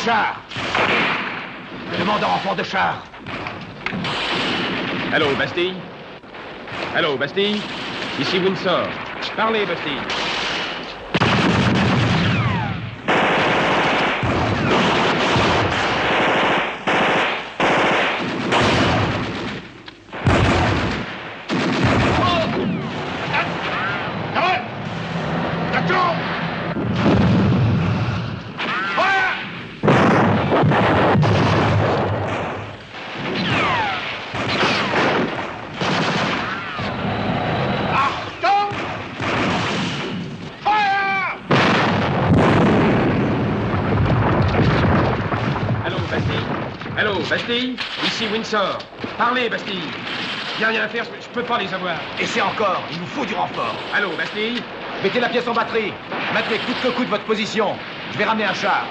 char. Je demande un renfort de char. Allô, Bastille? Allô, Bastille? Ici Windsor. Parlez, Bastille. Bastille, ici Windsor. Parlez, Bastille. Il n'y a rien à faire, je peux pas les avoir. Et c'est encore, il nous faut du renfort. Allô, Bastille? Mettez la pièce en batterie. Maintenez coûte que coûte votre position. Je vais ramener un char.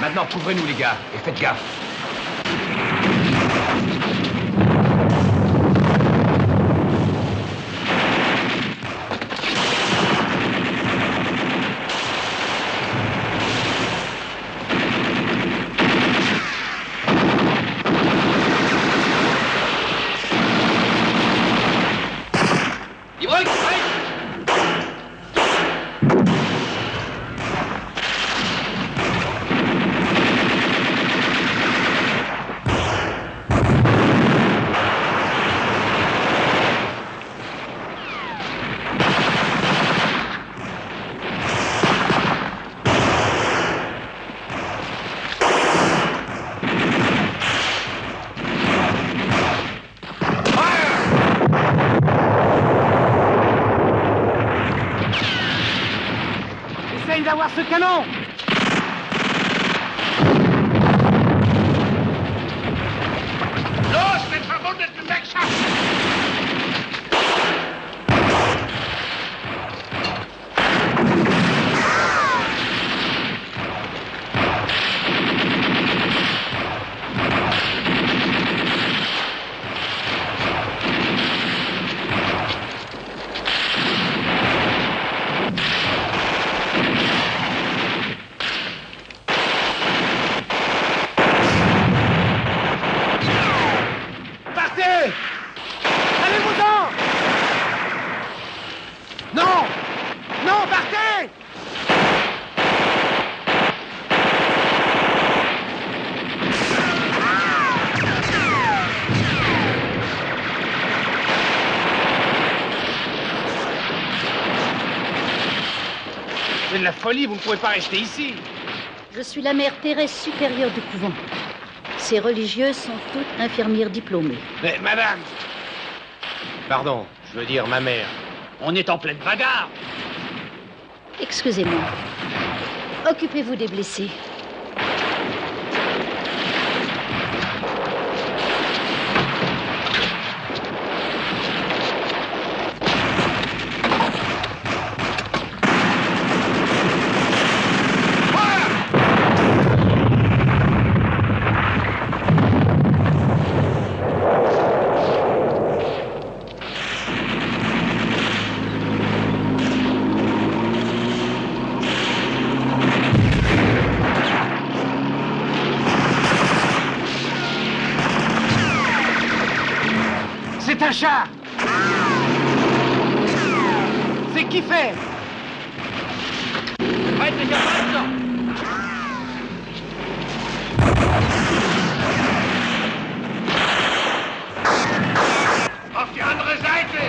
Maintenant, couvrez-nous, les gars, et faites gaffe. D'avoir ce canon. Los, den Verwundeten wegschaffen! C'est de la folie, vous ne pouvez pas rester ici. Je suis la mère Thérèse supérieure du couvent. Ces religieuses sont toutes infirmières diplômées. Mais madame... Pardon, je veux dire ma mère. On est en pleine bagarre. Excusez-moi. Occupez-vous des blessés. C'est un chat. C'est qui fait? Feindlicher Panzer! Auf die andere Seite!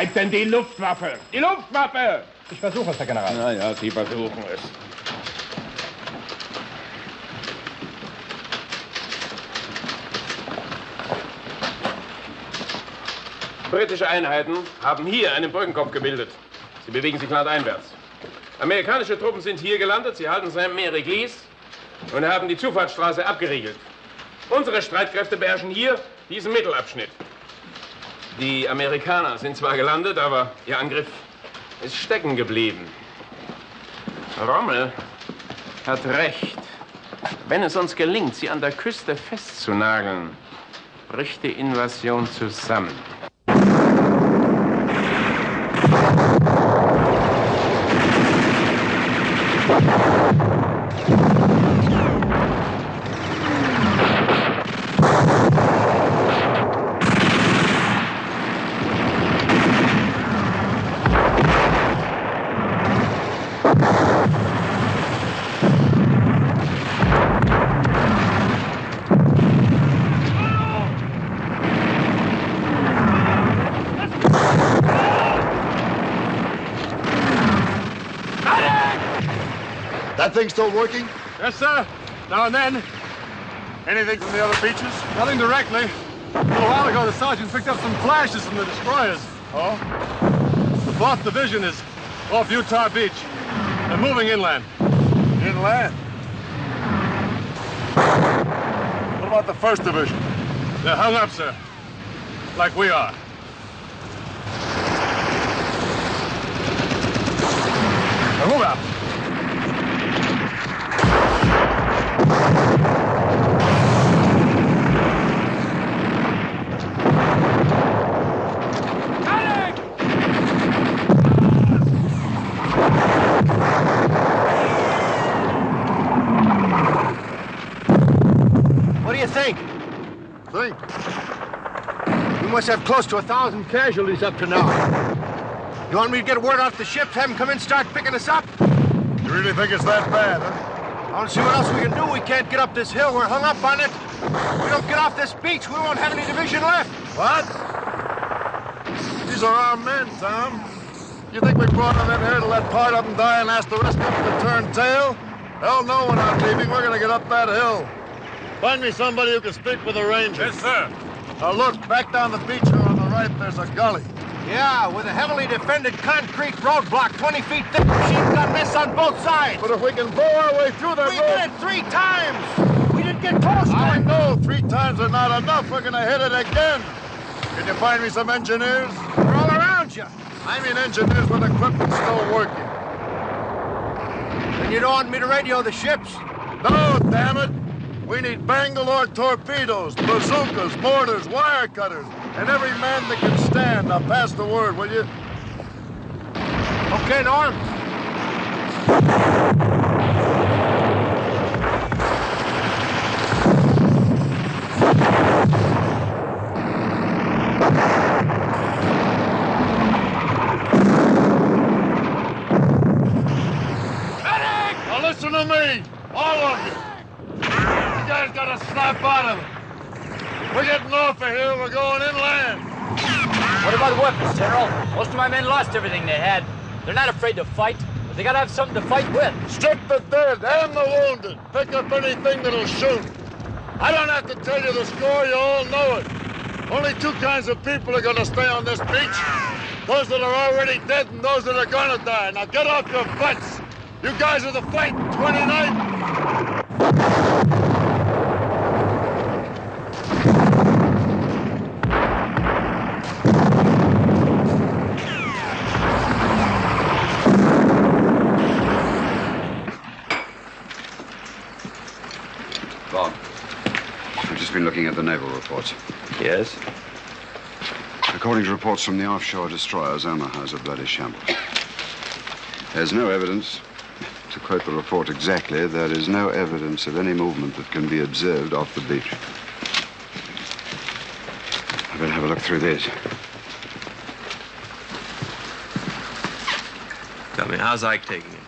bleibt denn die Luftwaffe? Die Luftwaffe! Ich versuche es, Herr General. Na ja, Sie versuchen es. Britische Einheiten haben hier einen Brückenkopf gebildet. Sie bewegen sich landeinwärts. Amerikanische Truppen sind hier gelandet, sie halten Saint-Mary-Glisse und haben die Zufahrtsstraße abgeriegelt. Unsere Streitkräfte beherrschen hier diesen Mittelabschnitt. Die Amerikaner sind zwar gelandet, aber ihr Angriff ist stecken geblieben. Rommel hat recht. Wenn es uns gelingt, sie an der Küste festzunageln, bricht die Invasion zusammen. That thing still working? Yes, sir. Now and then. Anything from the other beaches? Nothing directly. A little while ago, the sergeant picked up some flashes from the destroyers. Oh? The 4th Division is off Utah Beach. They're moving inland. Inland? What about the 1st Division? They're hung up, sir. Like we are. Now move out. What do you think? Think? We must have close to 1,000 casualties up to now. You want me to get word off the ships, have them come in, start picking us up? You really think it's that bad, huh? I don't see what else we can do. We can't get up this hill. We're hung up on it. If we don't get off this beach, we won't have any division left. What? These are our men, Tom. You think we brought them in here to let part of them die and ask the rest of them to turn tail? Hell no, we're not leaving. We're going to get up that hill. Find me somebody who can speak with the Rangers. Yes, sir. Now look, back down the beach here on the right, there's a gully. Yeah, with a heavily defended concrete roadblock 20 feet thick, machine gun nests on both sides. But if we can blow our way through that road... We did it 3 times! We didn't get close to it! I know, 3 times are not enough. We're gonna hit it again. Can you find me some engineers? They're all around you. I mean engineers with equipment still working. And you don't want me to radio the ships? No, damn it! We need Bangalore torpedoes, bazookas, mortars, wire cutters, and every man that can stand. Now pass the word, will you? Okay, Norm. Now listen to me, all of you. You guys gotta snap out of it. We're getting off of here. We're going inland. What about weapons, General? Most of my men lost everything they had. They're not afraid to fight, but they gotta have something to fight with. Strip the dead and the wounded. Pick up anything that'll shoot. I don't have to tell you the score. You all know it. Only 2 kinds of people are gonna stay on this beach. Those that are already dead and those that are gonna die. Now get off your butts. You guys are the fighting 29th. Bob, we've just been looking at the naval reports. Yes? According to reports from the offshore destroyers, Omaha's a bloody shambles. There's no evidence, to quote the report exactly, there is no evidence of any movement that can be observed off the beach. I better have a look through this. Tell me, how's Ike taking it?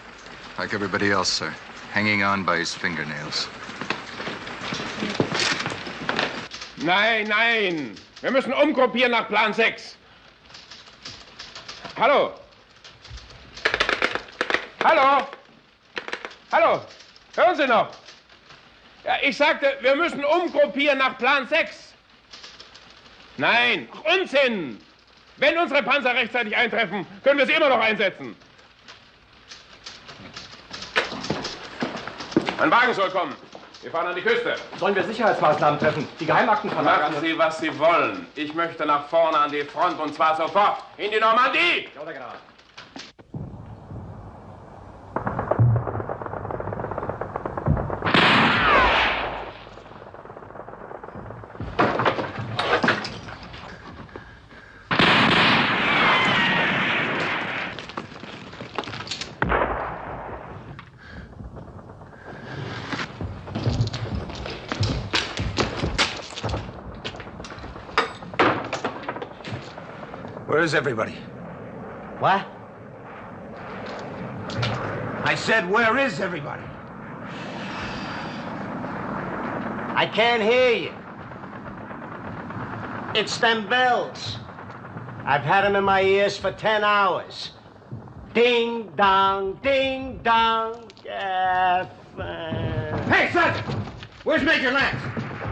Like everybody else, sir. Hanging on by his fingernails. Nein, nein. Wir müssen umgruppieren nach Plan 6. Hallo? Hallo? Hallo? Hören Sie noch? Ja, ich sagte, wir müssen umgruppieren nach Plan 6. Nein, Unsinn! Wenn unsere Panzer rechtzeitig eintreffen, können wir sie immer noch einsetzen. Ein Wagen soll kommen. Wir fahren an die Küste. Sollen wir Sicherheitsmaßnahmen treffen? Die Geheimakten verlagern. Machen Sie, was Sie wollen. Ich möchte nach vorne an die Front und zwar sofort in die Normandie. Ja, oder genau. Where is everybody? What? I said, where is everybody? I can't hear you. It's them bells. I've had them in my ears for 10 hours. Ding dong, ding dong. Yeah, Hey, Sergeant! Where's Major Lance?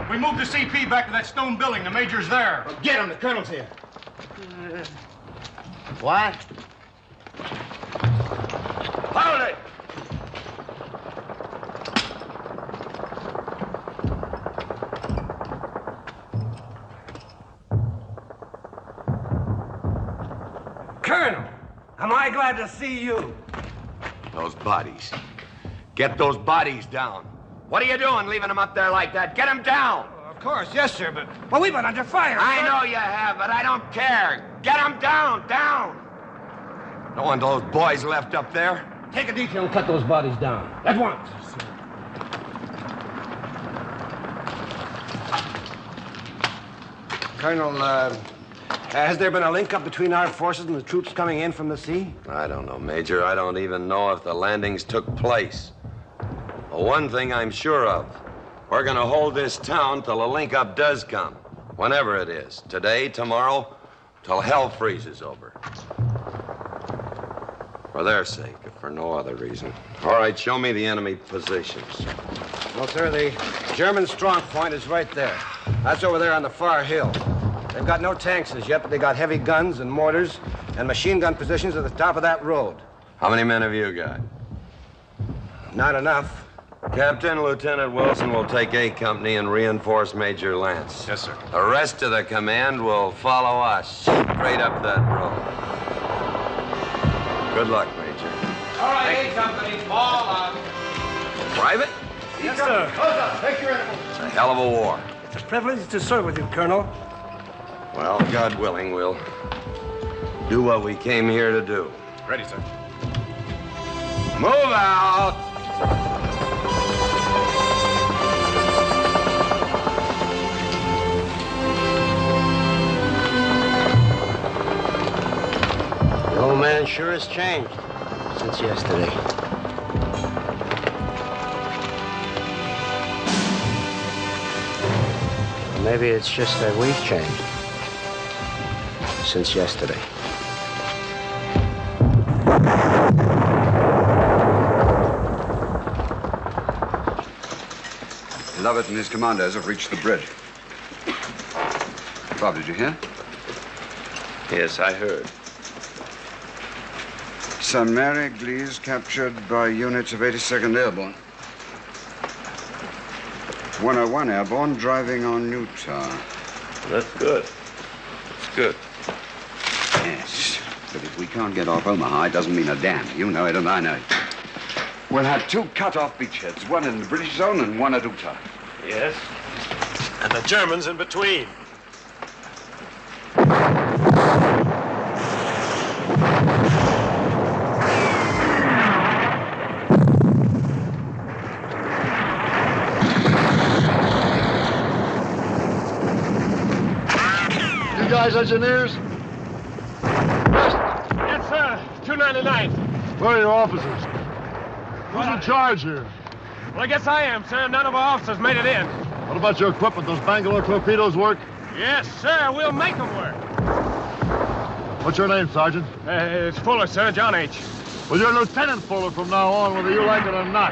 We moved the CP back to that stone building. The Major's there. Well, get him. The Colonel's here. What? Hold it! Colonel, am I glad to see you? Those bodies. Get those bodies down. What are you doing leaving them up there like that? Get them down! Of course, yes, sir, but... Well, we've been under fire, I know you have, but I don't care. Get them down, down! No one of those boys left up there. Take a detail and cut those bodies down. At once. Colonel, has there been a link-up between our forces and the troops coming in from the sea? I don't know, Major. I don't even know if the landings took place. But one thing I'm sure of. We're gonna hold this town till a link-up does come. Whenever it is. Today, tomorrow, till hell freezes over. For their sake, if for no other reason. All right, show me the enemy positions. Well, sir, the German strong point is right there. That's over there on the far hill. They've got no tanks as yet, but they got heavy guns and mortars and machine gun positions at the top of that road. How many men have you got? Not enough. Captain Lieutenant Wilson will take A Company and reinforce Major Lance. Yes, sir. The rest of the command will follow us straight up that road. Good luck, Major. All right, A Company, fall out. Private? Yes, sir. Close up. Take your interval. It's a hell of a war. It's a privilege to serve with you, Colonel. Well, God willing, we'll do what we came here to do. Ready, sir. Move out! The old man sure has changed since yesterday. Maybe it's just that we've changed since yesterday. Lovett and his commandos have reached the bridge. Bob, did you hear? Yes, I heard. St. Mary Glees captured by units of 82nd Airborne. 101 Airborne driving on Utah. That's good. That's good. Yes, but if we can't get off Omaha, it doesn't mean a damn. You know it and I know it. We'll have 2 cut-off beachheads, one in the British zone and one at Utah. Yes. And the Germans in between. You guys engineers? Yes, sir. 299. Where are your officers? Who's in charge here? Well, I guess I am, sir. None of our officers made it in. What about your equipment? Those Bangalore torpedoes work? Yes, sir. We'll make them work. What's your name, Sergeant? It's Fuller, sir. John H. Well, you're Lieutenant Fuller from now on, whether you like it or not.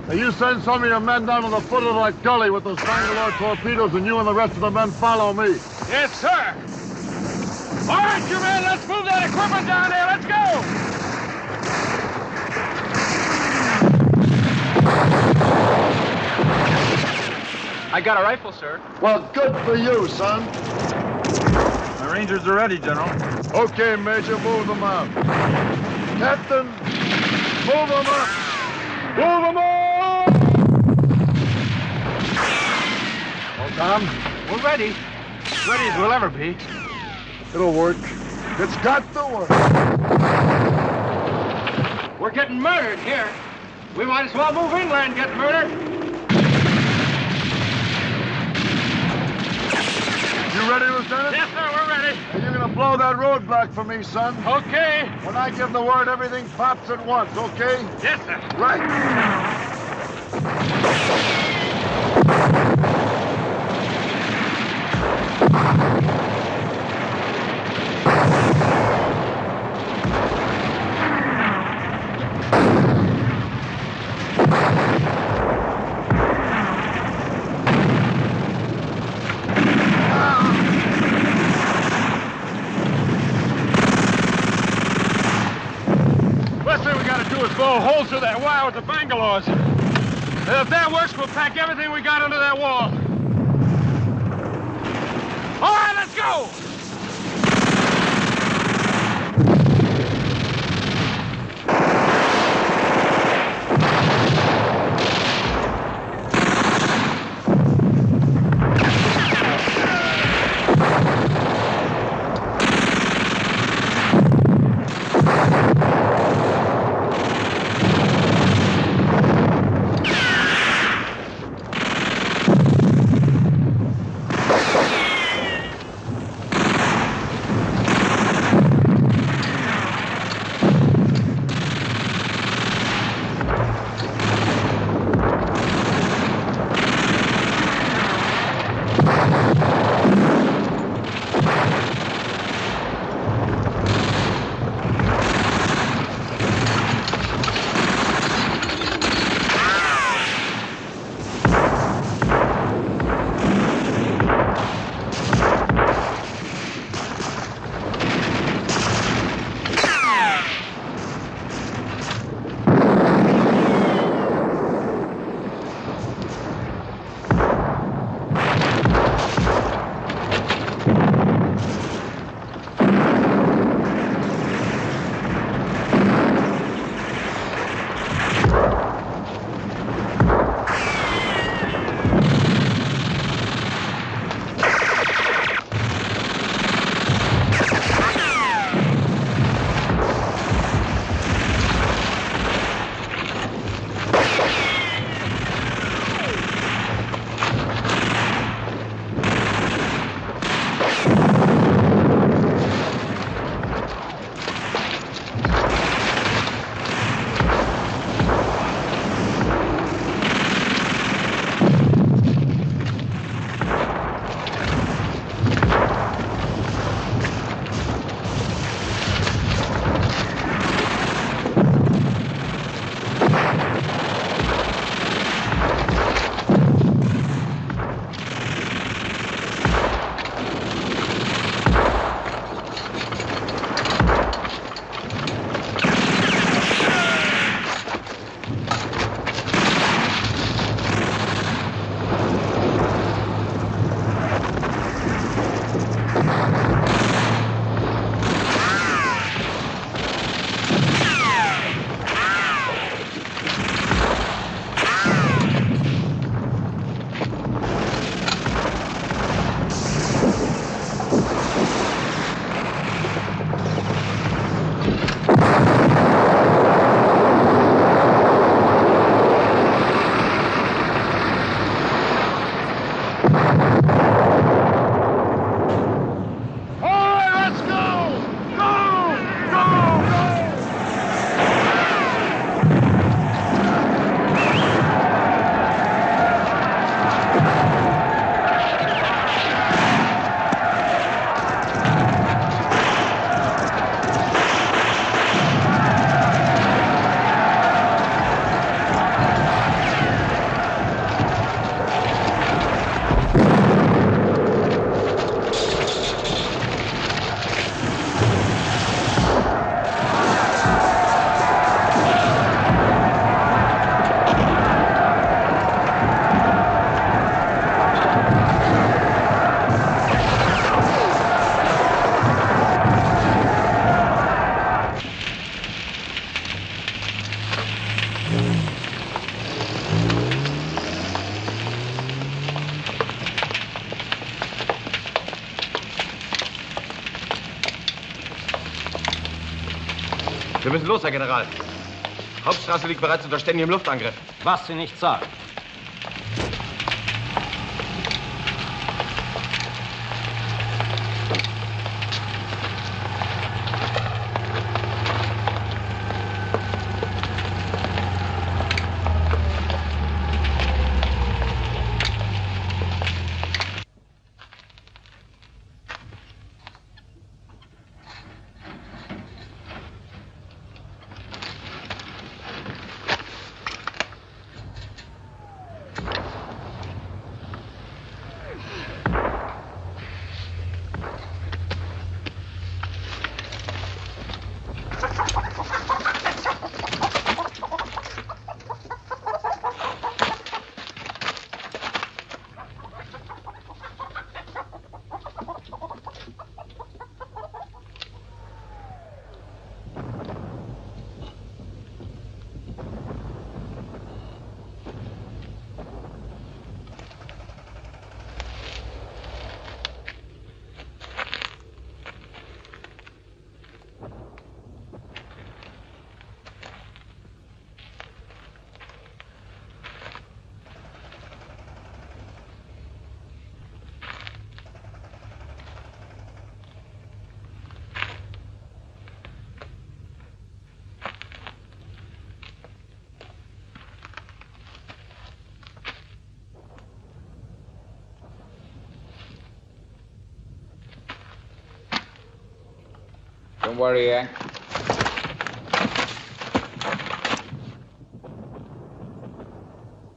Now, you send some of your men down to the foot of that gully with those Bangalore torpedoes, and you and the rest of the men follow me. Yes, sir. All right, you men, let's move that equipment down there. Let's go. I got a rifle, sir. Well, good for you, son. The Rangers are ready, General. Okay, Major, move them out. Captain, move them up. Move them up! Well, Tom, we're ready. Ready as we'll ever be. It'll work. It's got to work. We're getting murdered here. We might as well move inland and get murdered. You ready, Lieutenant? Yes, sir, we're ready. And you're gonna blow that road back for me, son. Okay. When I give the word, everything pops at once, okay? Yes, sir. Right. Blow holes through that wire with the Bangalores. If that works, we'll pack everything we got under that wall. All right, let's go! Wir müssen los, Herr General. Hauptstraße liegt bereits unter ständigem Luftangriff. Was Sie nicht sagen. Don't worry, Hank.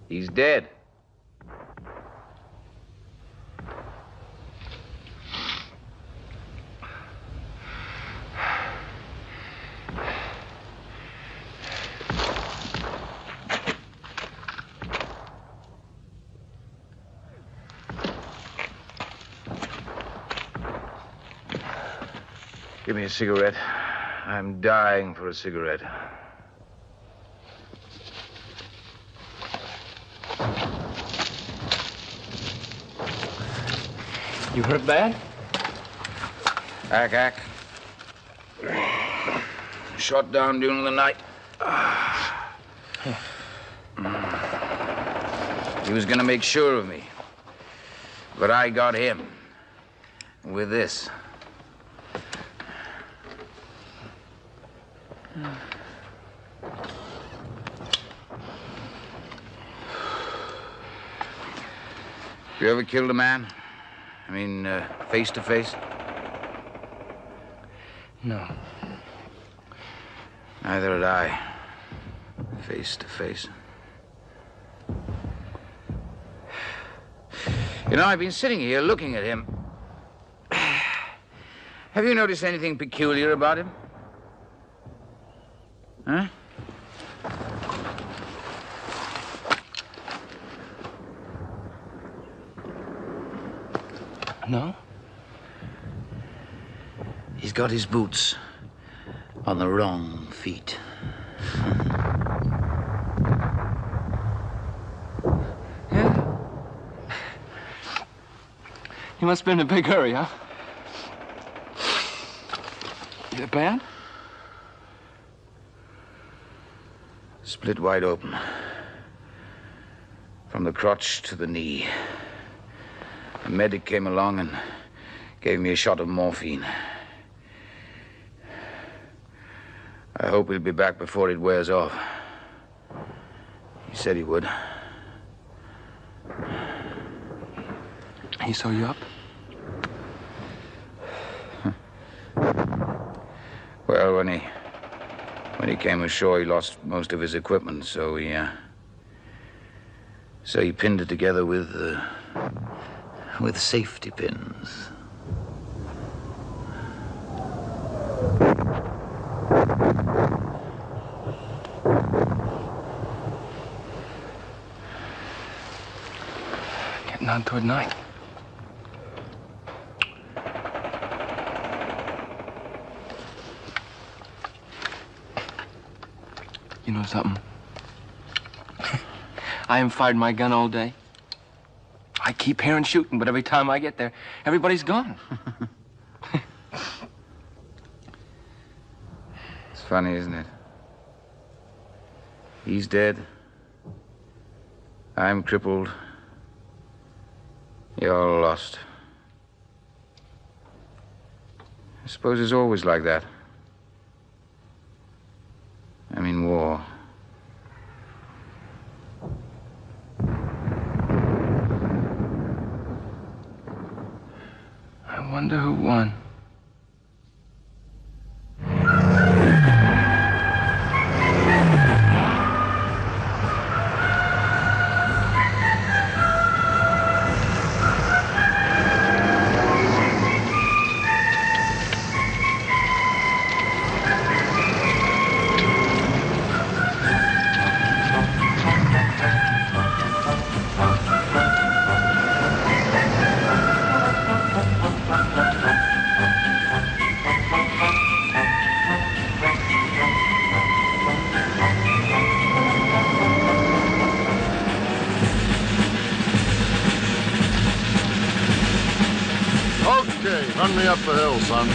He's dead. Give me a cigarette. I'm dying for a cigarette. You hurt bad? Ack. Shot down during the night. He was gonna make sure of me. But I got him. With this. You ever killed a man? I mean, face to face? No. Neither had I. Face to face. You know, I've been sitting here looking at him. Have you noticed anything peculiar about him? Huh? No? He's got his boots on the wrong feet. Yeah? He must have been in a big hurry, huh? Is it bad? Split wide open. From the crotch to the knee. A medic came along and gave me a shot of morphine. I hope he'll be back before it wears off. He said he would. He sew you up? Well, when he came ashore, he lost most of his equipment, so he pinned it together with safety pins. Getting on toward night. You know something? I haven't fired my gun all day. I keep hearing shooting, but every time I get there, everybody's gone. funny, isn't it? He's dead. I'm crippled. You're lost. I suppose it's always like that. I'm in war. I wonder who won. Okay, run me up the hill, son.